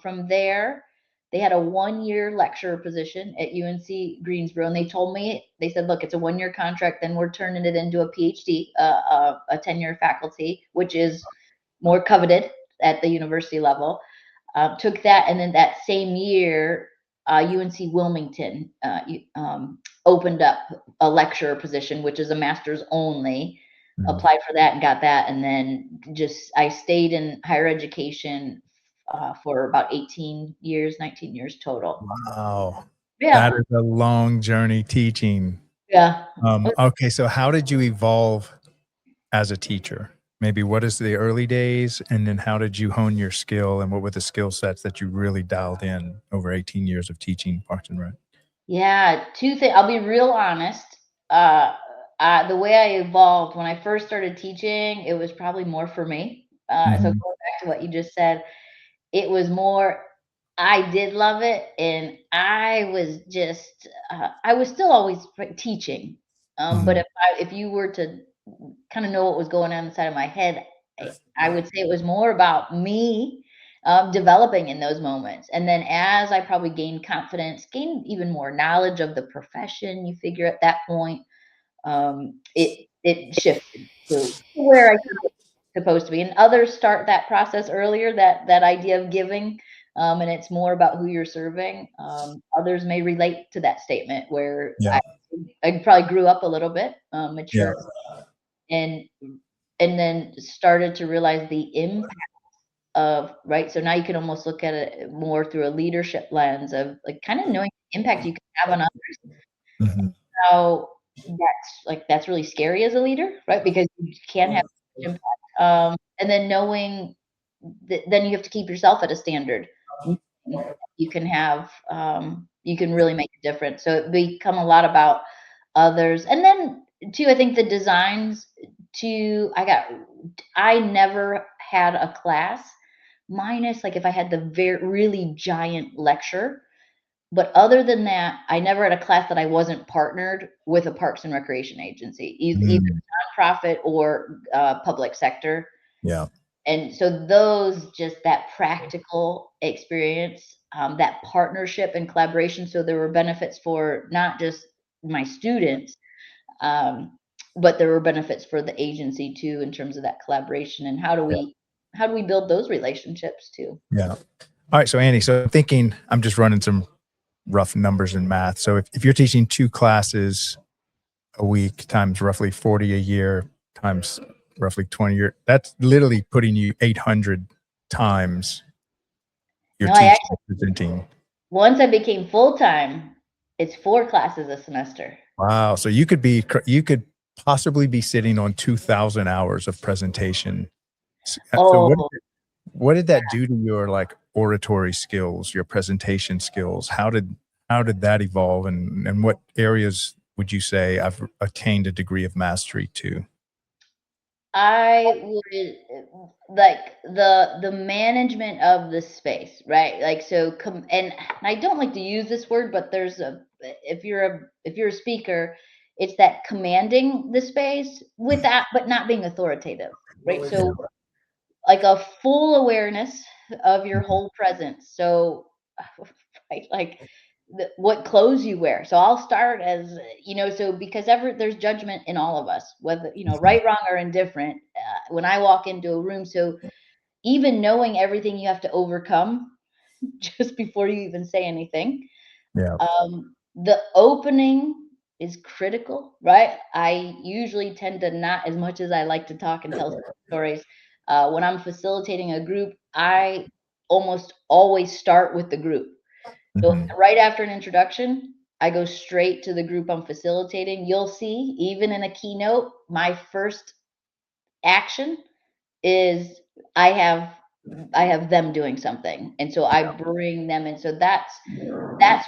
from there, they had a 1-year lecturer position at UNC Greensboro, and they said, look, it's a 1-year contract, then we're turning it into a PhD, a tenure faculty, which is more coveted at the university level. Took that, and then that same year, UNC Wilmington opened up a lecturer position, which is a master's only. Mhm. Applied for that and got that, and then I stayed in higher education for about 18 years, 19 years total. Wow. Yeah. That is a long journey teaching. Yeah. Okay, so how did you evolve as a teacher? Maybe what is the early days, and then how did you hone your skill, and what were the skill sets that you really dialed in over 18 years of teaching Parks and Rec? Yeah, two things. I'll be real honest. Uh, the way I evolved when I first started teaching, it was probably more for me. So going Mhm. back to what you just said, it was more. I did love it, and I was just. I was still always teaching, but Mhm. if you were to kind of know what was going on inside of my head, I would say it was more about me developing in those moments. And then as I probably gained confidence, gained even more knowledge of the profession, you figure at that point, it shifted to where I think it's supposed to be. And others start that process earlier, that idea of giving. And it's more about who you're serving. Others may relate to that statement where Yeah. I probably grew up a little bit, Yeah. mature, and then started to realize the impact of, right? So now you can almost look at it more through a leadership lens of like kind of knowing the impact you can have on others. Mhm. How that's really scary as a leader, right? Because you can have such impact. And then knowing that then you have to keep yourself at a standard. You can have you can really make a difference. So it become a lot about others. And then too, I think the designs too, I never had a class minus like if I had the very really giant lecture. But other than that, I never had a class that I wasn't partnered with a Parks and Recreation agency, either Mm. nonprofit or public sector. Yeah. And so those just that practical experience, that partnership and collaboration. So there were benefits for not just my students, um, but there were benefits for the agency too in terms of that collaboration and Yeah. how do we build those relationships too? Yeah. All right. So Annie, so thinking, I'm just running some rough numbers in math. So if you're teaching 2 classes a week times roughly 40 a year times roughly 20 year, that's literally putting you 800 times your No, I teaching actually and presenting. once I became full time, it's 4 classes a semester. Wow. So you could possibly be sitting on 2,000 hours of presentation. So Oh, what did that do to your like oratory skills, your presentation skills? How did that evolve, and what areas would you say I've attained a degree of mastery to? I would like the management of the space, right? Like so and I don't like to use this word, but there's a if you're a speaker, it's that commanding the space without but not being authoritative, right? Yeah. So like a full awareness of your Mhm. whole presence. So, right, like what clothes you wear. So I'll start as so because there's judgment in all of us, whether Mhm. right, wrong, or indifferent. When I walk into a room, so even knowing everything you have to overcome just before you even say anything, Yeah. the opening is critical, right? I usually tend to not as much as I like to talk and tell stories. When I'm facilitating a group, I almost always start with the group. So Mhm. right after an introduction, I go straight to the group I'm facilitating. You'll see, even in a keynote, my first action is I have I have them doing something, and so I bring them in. So that's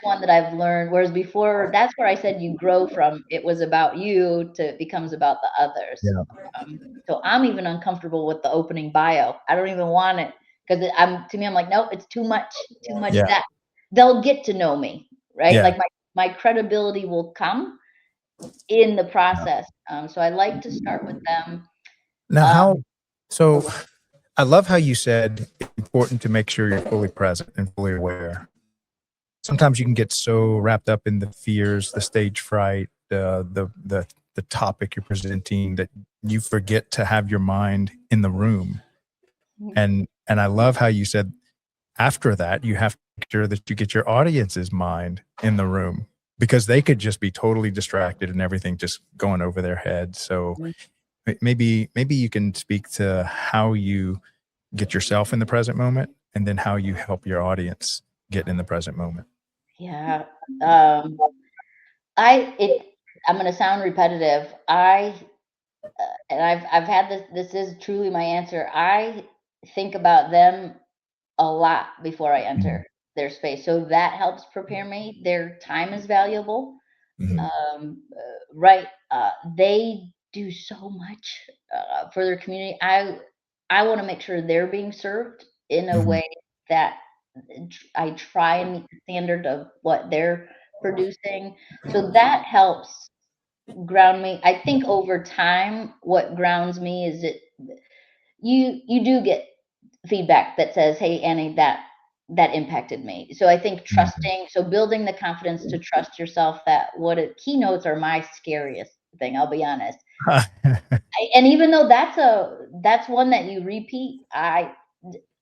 one that I've learned, whereas before, that's where I said you grow from, it was about you to it becomes about the others. Yeah. So I'm even uncomfortable with the opening bio. I don't even want it because I'm like, "Nope, it's too much Yeah. that." They'll get to know me, right? Yeah. Like, my credibility will come in the process. So I like to start with them. Now, Um so I love how you said it's important to make sure you're fully present and fully aware. Sometimes you can get so wrapped up in the fears, the stage fright, the topic you're presenting that you forget to have your mind in the room. And I love how you said after that you have to make sure that you get your audience's mind in the room, because they could just be totally distracted and everything just going over their head. So maybe you can speak to how you get yourself in the present moment, and then how you help your audience get in the present moment. Yeah. I'm going to sound repetitive. And I've had this is truly my answer. I think about them a lot before I enter their space. So that helps prepare me. Their time is valuable. Right. They do so much for their community. I want to make sure they're being served in a way that I try and meet the standard of what they're producing. So that helps ground me. I think over time, what grounds me is that you do get feedback that says, "Hey, Annie, that impacted me." So I think so building the confidence to trust yourself that keynotes are my scariest thing. I'll be honest. And even though that's one that you repeat,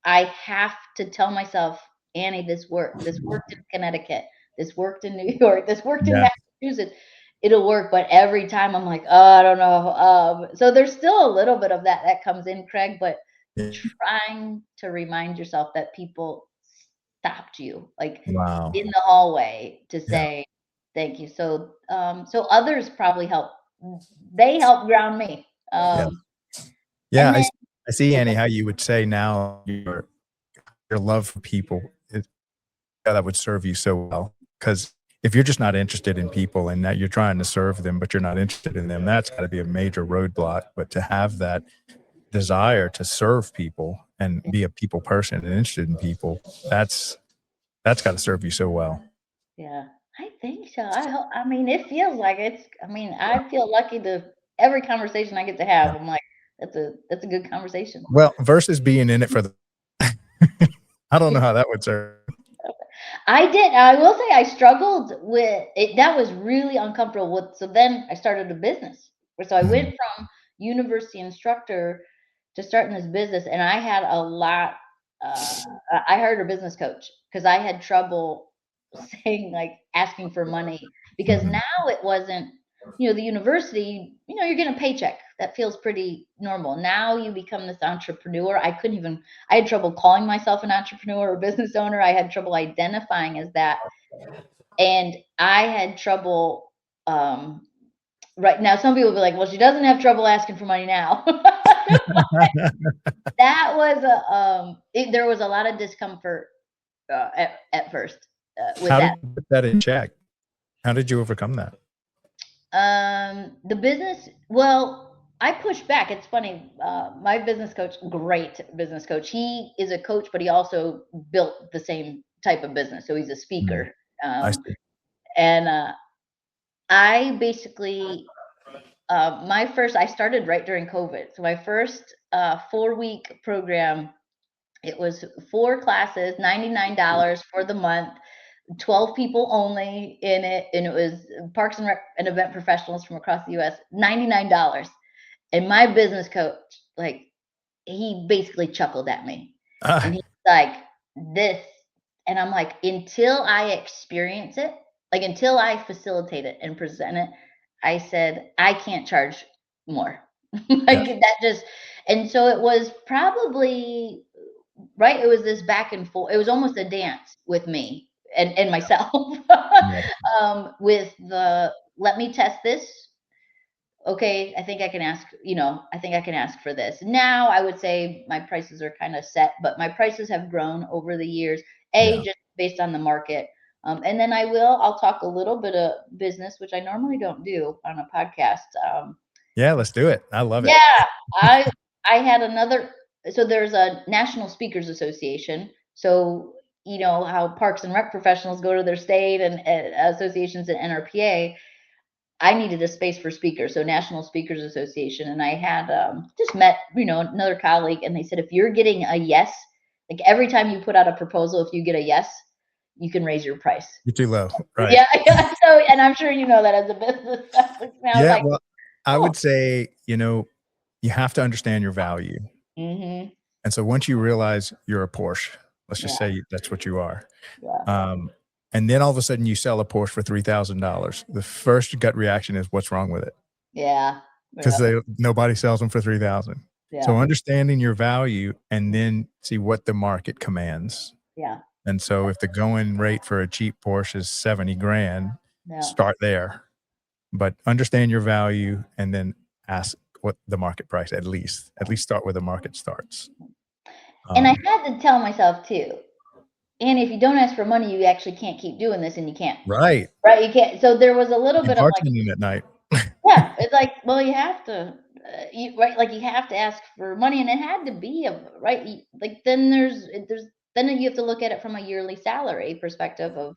I have to tell myself, Annie, this worked. This worked in Connecticut. This worked in New York. This worked in Yeah. Massachusetts. It'll work. But every time I'm like, oh, I don't know. So there's still a little bit of that comes in, Craig, but trying to remind yourself that people stopped you, like Wow. in the hallway to say thank you. So others probably help. They help ground me. Yeah, then, I see, Annie, how you would say now your love for people that would serve you so well. Because if you're just not interested in people and that you're trying to serve them, but you're not interested in them, that's got to be a major roadblock. But to have that desire to serve people and be a people person and interested in people, that's got to serve you so well. Yeah, I think so. I mean, it feels like I feel lucky to every conversation I get to have. I'm like, that's a good conversation. Well, versus being in it for the, I don't know how that would serve. I will say I struggled with it. That was really uncomfortable. So then I started a business. So I went from university instructor to starting this business, and I had a lot. I hired a business coach because I had trouble asking for money, because now it wasn't, the university, you're getting a paycheck. That feels pretty normal. Now you become this entrepreneur. I had trouble calling myself an entrepreneur or business owner. I had trouble identifying as that. And I had trouble, right now, some people will be like, well, she doesn't have trouble asking for money now. That was there was a lot of discomfort at first with How that. did you put that in check? How did you overcome that? The business, well, I pushed back. It's funny. My business coach, great business coach. He is a coach, but he also built the same type of business. So he's a speaker. I see. And I basically, I started right during COVID. So my first 4-week program, it was 4 classes, $99 for the month. 12 people only in it, and it was parks and rec and event professionals from across the US, $99. And my business coach, he basically chuckled at me. And he's like, this, and I'm like, until I experience it, until I facilitate it and present it, I said, I can't charge more. That just, and so it was probably, right, it was this back and forth. It was almost a dance with me and myself. With let me test this. Okay, I think I can ask for this. Now I would say my prices are kind of set, but my prices have grown over the years, just based on the market. And then I'll talk a little bit of business, which I normally don't do on a podcast. Yeah, let's do it. I love it. Yeah, I had so there's a National Speakers Association. So, how Parks and Rec professionals go to their state and associations at NRPA. I needed a space for speakers, so National Speakers Association. And I had just met, another colleague, and they said, if you're getting a yes, every time you put out a proposal, if you get a yes, you can raise your price. You're too low, right? Yeah. So, and I'm sure you know that as a business. Well, I would say, you have to understand your value. And so once you realize you're a Porsche, let's just say that's what you are. And then all of a sudden you sell a Porsche for $3,000. The first gut reaction is, what's wrong with it? Yeah. Because nobody sells them for $3,000. So understanding your value and then see what the market commands. Yeah. And so if the going rate for a cheap Porsche is 70 grand, Yeah. start there. But understand your value and then ask what the market price, at least start where the market starts. And I had to tell myself too, and if you don't ask for money, you actually can't keep doing this, and you can't. Right. Right? You can't. So there was a little bit of like, Bartending at night. yeah, it's like, well, you have to, right? Like you have to ask for money, and it had to be a right. Like then then you have to look at it from a yearly salary perspective of,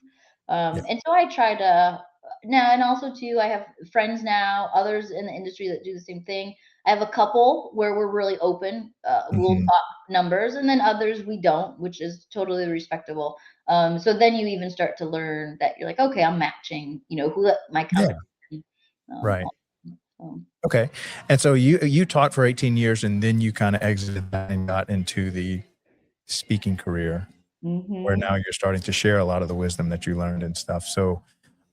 Yeah. and so I try to now, and also too, I have friends now, others in the industry that do the same thing. I have a couple where we're really open. We'll Mhm. talk numbers, and then others we don't, which is totally respectable. So then you even start to learn that you're like, okay, I'm matching, who my Yeah. competition. Right. So, Okay. And so you taught for 18 years and then you kind of exited that and got into the speaking career where mhm. now you're starting to share a lot of the wisdom that you learned and stuff. So,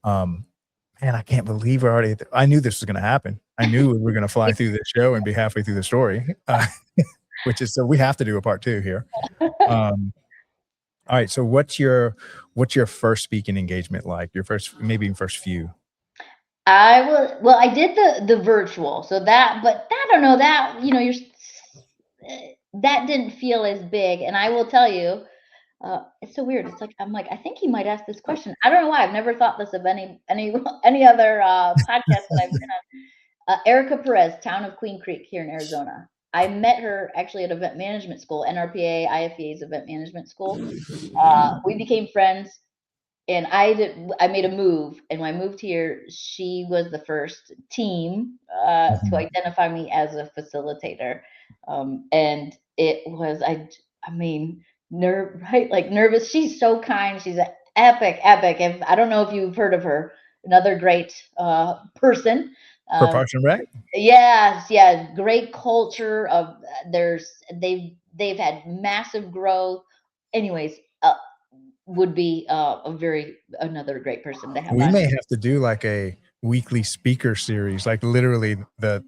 man, I can't believe I knew this was going to happen. I knew we were going to fly through this show and be halfway through the story, which is, so we have to do a part 2 here. All right. So what's your first speaking engagement like? Your maybe first few? I did the virtual, so but I don't know that, that didn't feel as big. And I will tell you, it's so weird. It's like, I'm like, I think he might ask this question. I don't know why. I've never thought this of any other podcast that I've been on. Erica Perez, town of Queen Creek here in Arizona. I met her actually at event management school, NRPA, IFEA's event management school. We became friends. And I made a move, and when I moved here, she was the first team to Mhm. identify me as a facilitator, and it was I mean, right, like nervous. She's so kind. She's an epic. If I don't know if you've heard of her, another great person. For Um, Parks and Rec? yes, yeah, great culture of they've had massive growth. Anyways, would be another great person to have We on. may have to do like a weekly speaker series, like literally the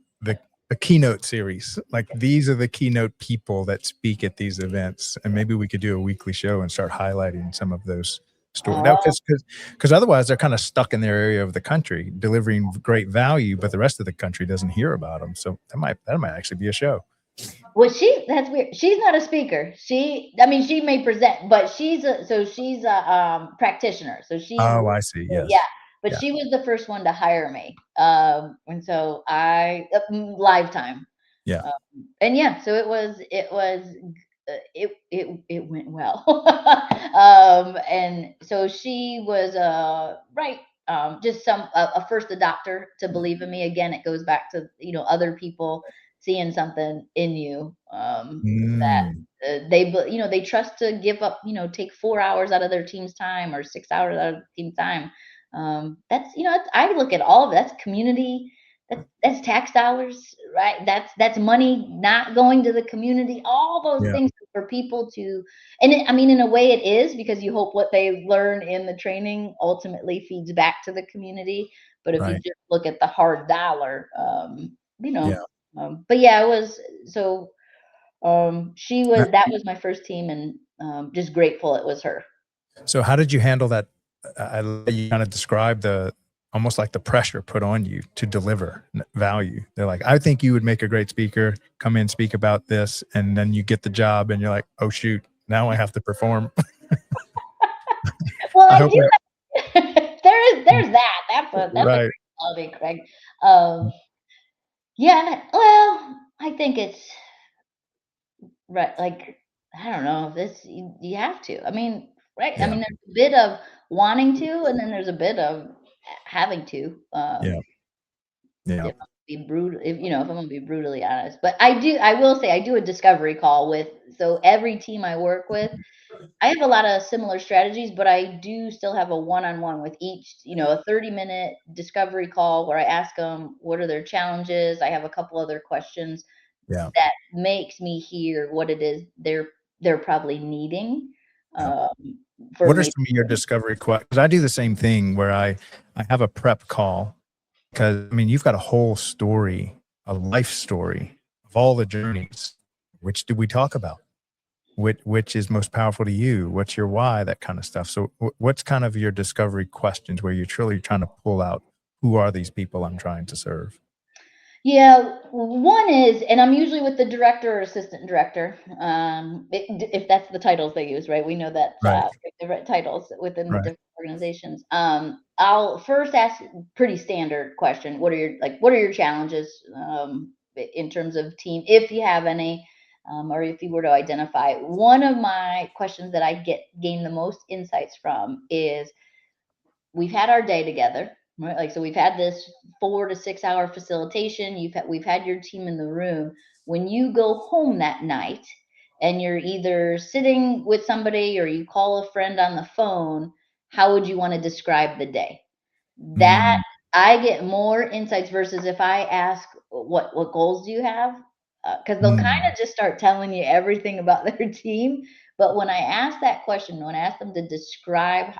keynote series. Like these are the keynote people that speak at these events, and maybe we could do a weekly show and start highlighting some of those stories. Now, Oh, because otherwise they're kind of stuck in their area of the country, delivering great value, but the rest of the country doesn't hear about them. So that might actually be a show. well, that's weird. She's not a speaker. I mean, she may present, but she's a practitioner. So Oh, I see. Yes. yeah. But Yeah. she was the first one to hire me, and so lifetime. Yeah. And yeah, so it went well. And so she was right, just a first adopter to believe in me. Again, it goes back to other people seeing something in you, Mm, that they trust to give up, take 4 hours out of their team's time or 6 hours out of the team's time. That's I look at all of that's community. That's tax dollars, right? That's money not going to the community. All those yeah. things for people to, and I mean, in a way, it is because you hope what they learn in the training ultimately feeds back to the community. But if you Right. just look at the hard dollar, you Yeah. know, but yeah, it was so. Uh, That was my first team, and just grateful it was her. So how did you handle that? I let you kind of describe almost like the pressure put on you to deliver value. They're like, I think you would make a great speaker. Come in, speak about this, and then you get the job, and you're like, oh shoot, now I have to perform. Well, I I hope do. There's that. That's a right. great quality, Craig. Um, yeah. Well, I think it's right. Like I don't know if you have to. I mean, right. I Yeah. mean, there's a bit of wanting to, and then there's a bit of having to. Yeah. Yeah. If I'm be brutal, if I'm gonna be brutally honest, but I will say I do a discovery call with, so every team I work with, I have a lot of similar strategies, but I do still have a one-on-one with each, a 30-minute discovery call where I ask them what are their challenges. I have a couple other questions Yeah. that makes me hear what it is they're probably needing, Yeah. um, for What are me. some of your discovery questions? Because I do the same thing where I have a prep call because I mean you've got a whole story, a life story of all the journeys, which do we talk about? Which is most powerful to you? What's your why? That kind of stuff. So what's kind of your discovery questions where you're truly trying to pull out, who are these people I'm trying to serve? Yeah, one is, and I'm usually with the director or assistant director, if that's the titles they use, right? We know that Right. different titles within the Right. different organizations. I'll first ask pretty standard question: what are your challenges in terms of team, if you have any, or if you were to identify? One of my questions that I gain the most insights from is, we've had our day together, right? Like, so we've had this 4 to 6 hour facilitation. We've had your team in the room. When you go home that night and you're either sitting with somebody or you call a friend on the phone, how would you want to describe the day? That Mm, I get more insights versus if I ask, what goals do you have? Because they'll kind mm, of just start telling you everything about their team. But when I ask that question, when I ask them to describe,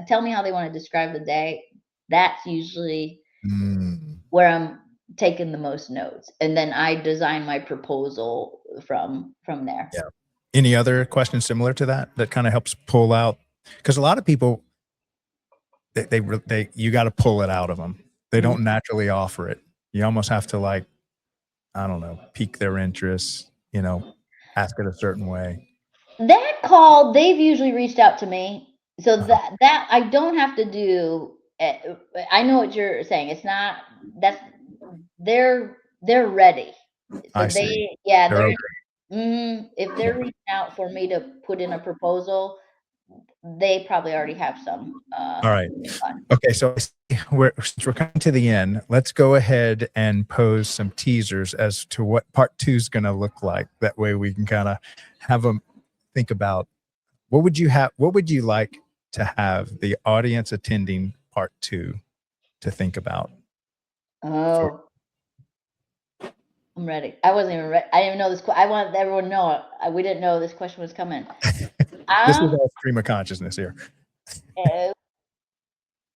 tell me how they want to describe the day, that's usually mm. where I'm taking the most notes, and then I design my proposal from there. Yeah. Any other questions similar to that that kind of helps pull out? Because a lot of people, you got to pull it out of them. They Mhm. don't naturally offer it. You almost have to, like, I don't know, pique their interest, ask it a certain way. That call, they've usually reached out to me, so Uh-huh. that I don't have to do. I know what you're saying. It's not that's they're ready. So I see. yeah, They're they're okay. if they're reaching out for me to put in a proposal, they probably already have some All right. done. Okay. So since we're coming to the end, let's go ahead and pose some teasers as to what part two is going to look like. That way we can kind of have them think about what would you like to have the audience attending part two to think about? For, Oh, I'm ready. I wasn't even ready. I didn't even know this. I wanted everyone to know. We didn't know this question was coming. this is Um, all stream of consciousness here.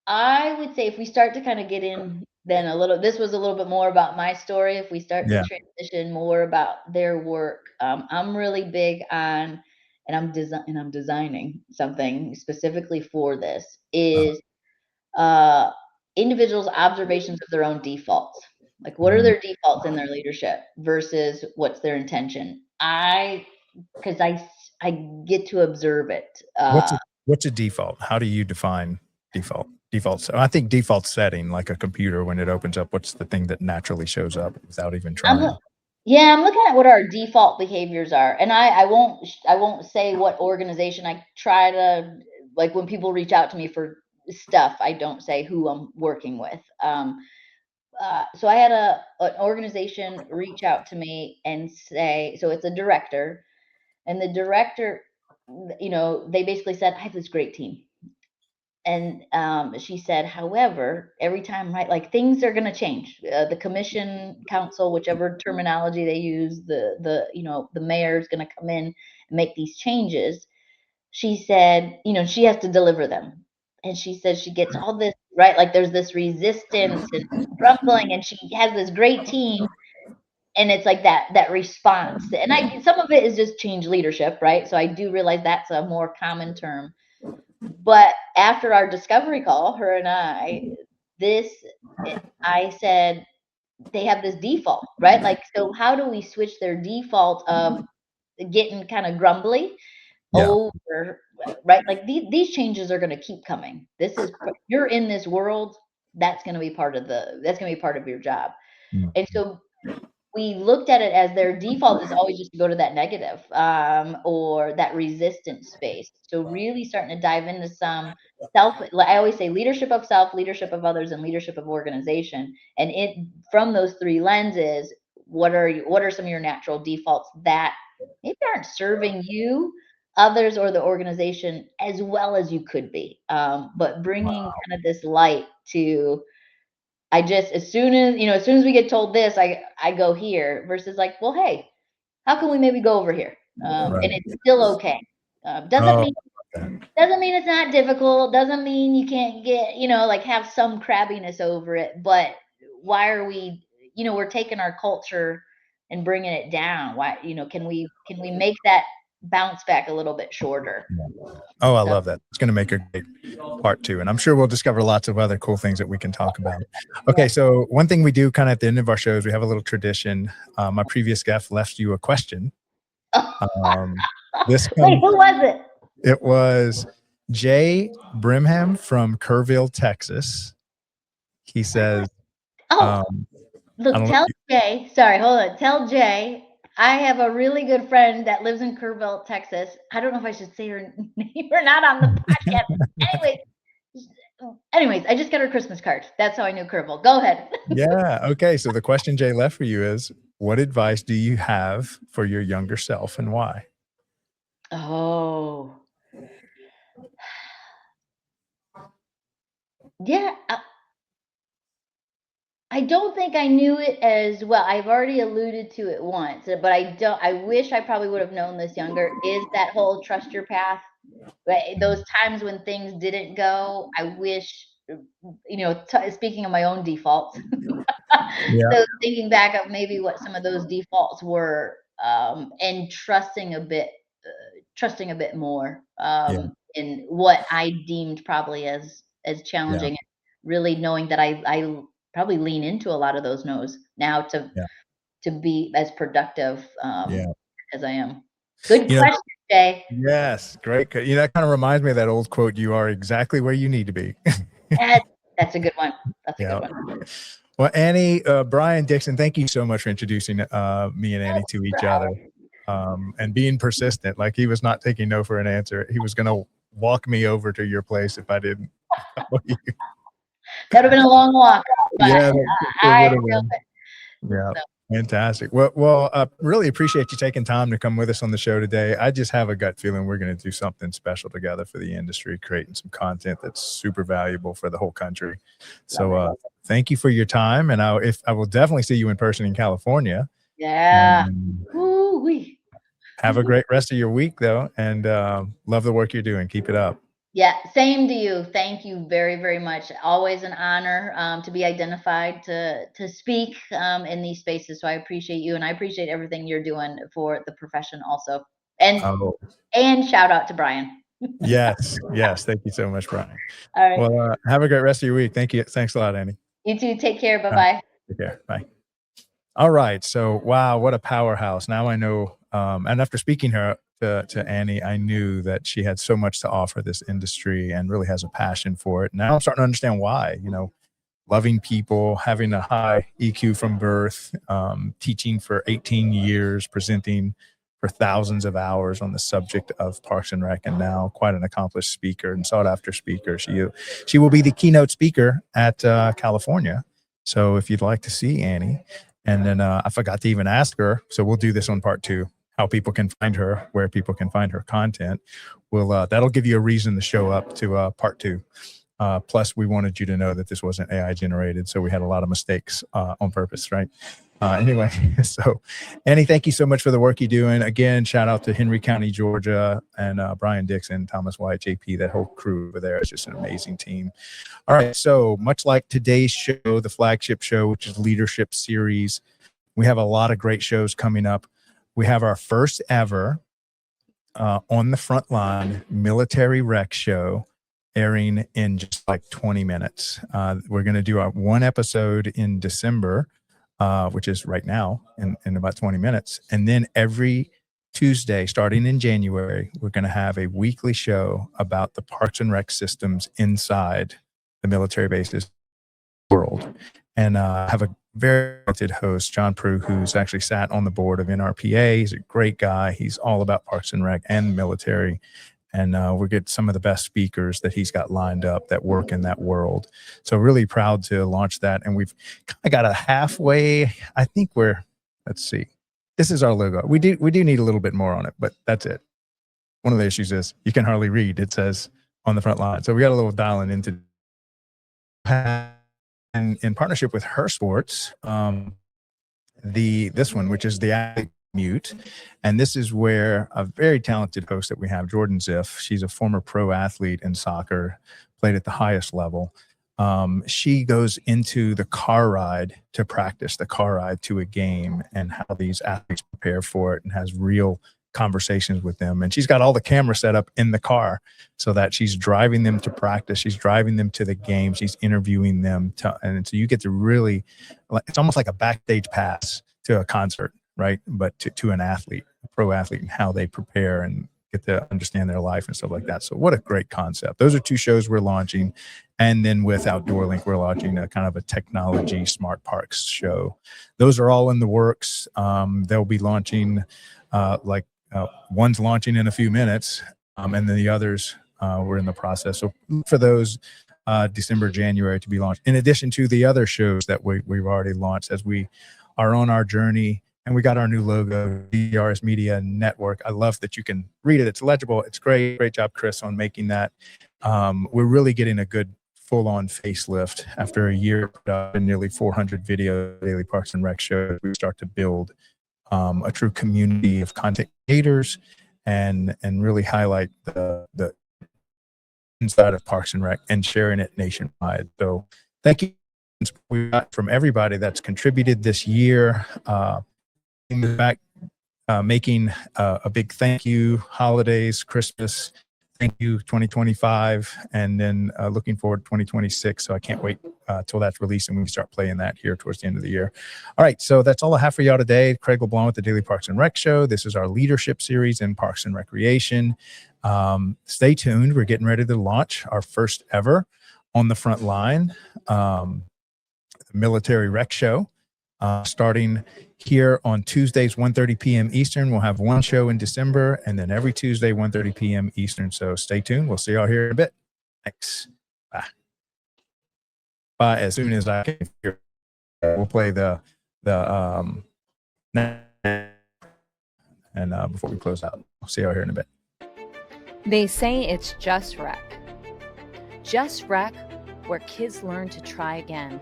I would say if we start to kind of get in, then this was a little bit more about my story. If we start to Yeah. transition more about their work, I'm really big on, and I'm designing something specifically for this, Uh, is uh, individuals' observations of their own defaults. Like, what are mm. their defaults in their leadership versus what's their intention? Because I get to observe it. What's a default? How do you define default? Default. So I think default setting, like a computer, when it opens up, what's the thing that naturally shows up without even I'm trying? Yeah, I'm looking at what our default behaviors are, and I won't say what organization. I try to, like, when people reach out to me for stuff, I don't say who I'm working with. So I had an organization reach out to me and say, so it's a director, and the director, they basically said, I have this great team. And she said, however, every time, right, like, things are going to change. The commission, council, whichever terminology they use, the mayor is going to come in and make these changes. She said, she has to deliver them, and she said she gets all this, right, like, there's this resistance and grumbling, and she has this great team, and it's like that response. And some of it is just change leadership, right? So I do realize that's a more common term, but after our discovery call, her and this, I said, they have this default, right? Like, so how do we switch their default of getting kind of grumbly Yeah. over, right? Like, these changes are going to keep coming. You're in this world. That's going to be part of your job. Mm. And so we looked at it as their default is always just to go to that negative, or that resistance space. So really starting to dive into some like I always say, leadership of self, leadership of others, and leadership of organization. And it from those three lenses, what are some of your natural defaults that maybe aren't serving you, others, or the organization as well as you could be, but bringing kind of this light to, as soon as we get told this, I go here versus, like, well, hey, how can we maybe go over here? And Right. it's still okay. Doesn't Oh, mean okay. it's not difficult. Doesn't mean you can't get, like, have some crabbiness over it. But why are we, we're taking our culture and bringing it down? Why, can we make that bounce back a little bit shorter? Oh, I love that. It's going to make a great part 2. And I'm sure we'll discover lots of other cool things that we can talk about. Okay. So one thing we do kind of at the end of our shows, we have a little tradition. My previous guest left you a question. Wait, who was it? It was Jay Brimham from Kerrville, Texas. He says, look, tell Jay, sorry, hold on. Tell Jay, I have a really good friend that lives in Kerrville, Texas. I don't know if I should say her name or not on the podcast. Anyways, I just got her Christmas card. That's how I knew Kerrville. Go ahead. Yeah. Okay. So the question Jay left for you is, what advice do you have for your younger self and why? Oh. Yeah. I don't think I knew it as well. I've already alluded to it once, but I wish I probably would have known this younger, is that whole trust your path. Right? Those times when things didn't go, I wish, speaking of my own defaults, so thinking back of maybe what some of those defaults were, and trusting a bit more in what I deemed probably as challenging, really knowing that I probably lean into a lot of those no's now to be as productive as I am. Good question, Jay. Yes, great. That kind of reminds me of that old quote, you are exactly where you need to be. That's a good one. That's a good one. Well, Annie, Brian Dixon, thank you so much for introducing me and Annie to each other, and being persistent. Like, he was not taking no for an answer. He was going to walk me over to your place if I didn't. That would have been a long walk. Yeah, So. Fantastic. Well, really appreciate you taking time to come with us on the show today. I just have a gut feeling we're going to do something special together for the industry, creating some content that's super valuable for the whole country. So thank you for your time. And I will definitely see you in person in California. Yeah. Have a great rest of your week, though. And love the work you're doing. Keep it up. Yeah, same to you. Thank you very, very much. Always an honor to be identified, to speak in these spaces. So I appreciate you, and I appreciate everything you're doing for the profession also. And shout out to Brian. Yes. Thank you so much, Brian. All right. Well, have a great rest of your week. Thank you. Thanks a lot, Annie. You too. Take care. Bye-bye. Take care. Bye. All right. So, wow, what a powerhouse. Now I know, and after speaking to Annie, I knew that she had so much to offer this industry and really has a passion for it. Now I'm starting to understand why, loving people, having a high EQ from birth, teaching for 18 years, presenting for thousands of hours on the subject of Parks and Rec, and now quite an accomplished speaker and sought after speaker. She will be the keynote speaker at California. So if you'd like to see Annie, and then I forgot to even ask her, so we'll do this on part 2. How people can find her, where people can find her content. That'll give you a reason to show up to part 2. Plus, we wanted you to know that this wasn't AI generated, so we had a lot of mistakes on purpose, right? Anyway, so Annie, thank you so much for the work you're doing. Again, shout out to Henry County, Georgia, and Brian Dixon, Thomas White, JP, that whole crew over there. It's just an amazing team. All right, so much like today's show, the flagship show, which is Leadership Series, we have a lot of great shows coming up. We have our first ever On the Front Line Military Rec show airing in just like 20 minutes. We're going to do our one episode in December, which is right now in about 20 minutes. And then every Tuesday, starting in January, we're going to have a weekly show about the Parks and Rec systems inside the military bases world. And have a very talented host, John Prue, who's actually sat on the board of NRPA. He's a great guy. He's all about Parks and Rec and military. And we'll get some of the best speakers that he's got lined up that work in that world. So really proud to launch that. And we've kind of got a halfway, I think let's see. This is our logo. We do need a little bit more on it, but that's it. One of the issues is you can hardly read. It says On the Front Line. So we got a little dialing into. And in partnership with Her Sports, this one, which is the Athlete Mute, and this is where a very talented host that we have, Jordan Ziff. She's a former pro athlete in soccer, played at the highest level. She goes into the car ride to practice the car ride to a game and how these athletes prepare for it, and has real conversations with them. And she's got all the camera set up in the car so that she's driving them to practice. She's driving them to the game. She's interviewing them. And so you get to really, it's almost like a backstage pass to a concert, right? But to an athlete, a pro athlete, and how they prepare and get to understand their life and stuff like that. So what a great concept. Those are 2 shows we're launching. And then with Outdoor Link, we're launching a kind of a technology smart parks show. Those are all in the works. They'll be launching one's launching in a few minutes, and then the others we're in the process. So look for those December, January to be launched, in addition to the other shows that we've already launched as we are on our journey. And we got our new logo, DPRS Media Network. I love that you can read it. It's legible. It's great. Great job, Chris, on making that. We're really getting a good full-on facelift after a year and nearly 400 video daily Parks and Rec shows. We start to build a true community of content creators and really highlight the inside of Parks and Rec and sharing it nationwide. So thank you we got from everybody that's contributed this year. Back, making a big thank you, holidays, Christmas, thank you 2025, and then looking forward to 2026. So I can't wait till that's released and we can start playing that here towards the end of the year. All right, so that's all I have for y'all today. Craig LeBlanc with the Daily Parks and Rec Show. This is our leadership series in Parks and Recreation. Stay tuned. We're getting ready to launch our first ever On the Front Line Military Rec Show. Starting here on Tuesdays, 1:30 p.m. Eastern. We'll have one show in December, and then every Tuesday, 1:30 p.m. Eastern. So stay tuned. We'll see y'all here in a bit. Thanks. Bye. As soon as I can hear, we'll play the and before we close out, we'll see y'all here in a bit. They say it's just rec. Just rec, where kids learn to try again.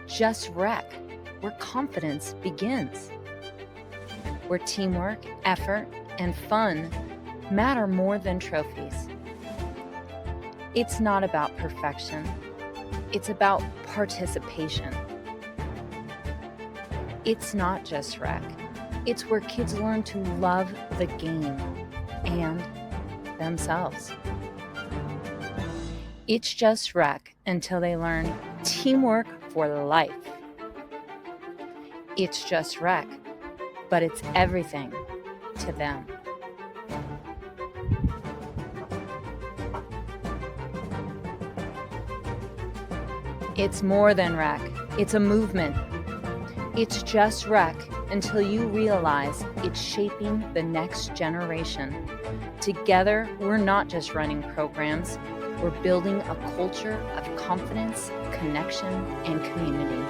Just rec, where confidence begins. Where teamwork, effort, and fun matter more than trophies. It's not about perfection. It's about participation. It's not just rec. It's where kids learn to love the game and themselves. It's just rec until they learn teamwork for life. It's just rec, but it's everything to them. It's more than rec. It's a movement. It's just rec until you realize it's shaping the next generation. Together, we're not just running programs. We're building a culture of confidence, connection, and community.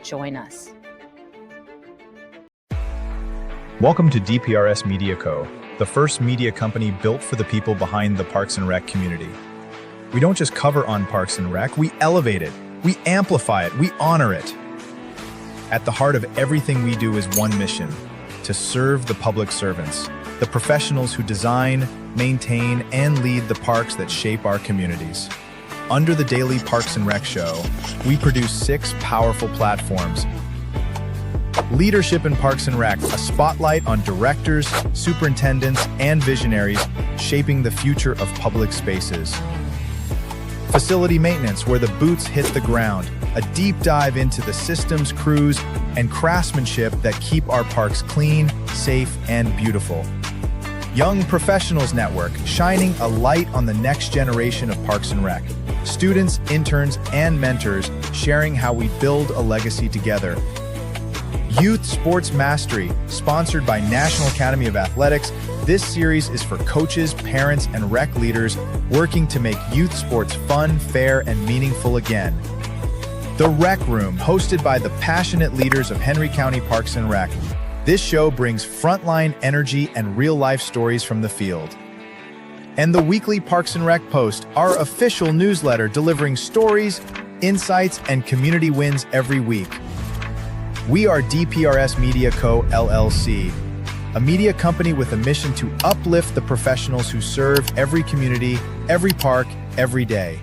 Join us. Welcome to DPRS Media Co., the first media company built for the people behind the Parks and Rec community. We don't just cover on Parks and Rec, we elevate it, we amplify it, we honor it. At the heart of everything we do is one mission: to serve the public servants, the professionals who design, maintain, and lead the parks that shape our communities. Under the Daily Parks and Rec Show, we produce 6 powerful platforms. Leadership in Parks and Rec, a spotlight on directors, superintendents, and visionaries shaping the future of public spaces. Facility maintenance, where the boots hit the ground, a deep dive into the systems, crews, and craftsmanship that keep our parks clean, safe, and beautiful. Young Professionals Network, shining a light on the next generation of Parks and Rec. Students, interns, and mentors sharing how we build a legacy together. Youth Sports Mastery, sponsored by National Academy of Athletics. This series is for coaches, parents, and rec leaders working to make youth sports fun, fair, and meaningful again. The Rec Room, hosted by the passionate leaders of Henry County Parks and Rec. This show brings frontline energy and real-life stories from the field. And the weekly Parks and Rec Post, our official newsletter delivering stories, insights, and community wins every week. We are DPRS Media Co., LLC, a media company with a mission to uplift the professionals who serve every community, every park, every day.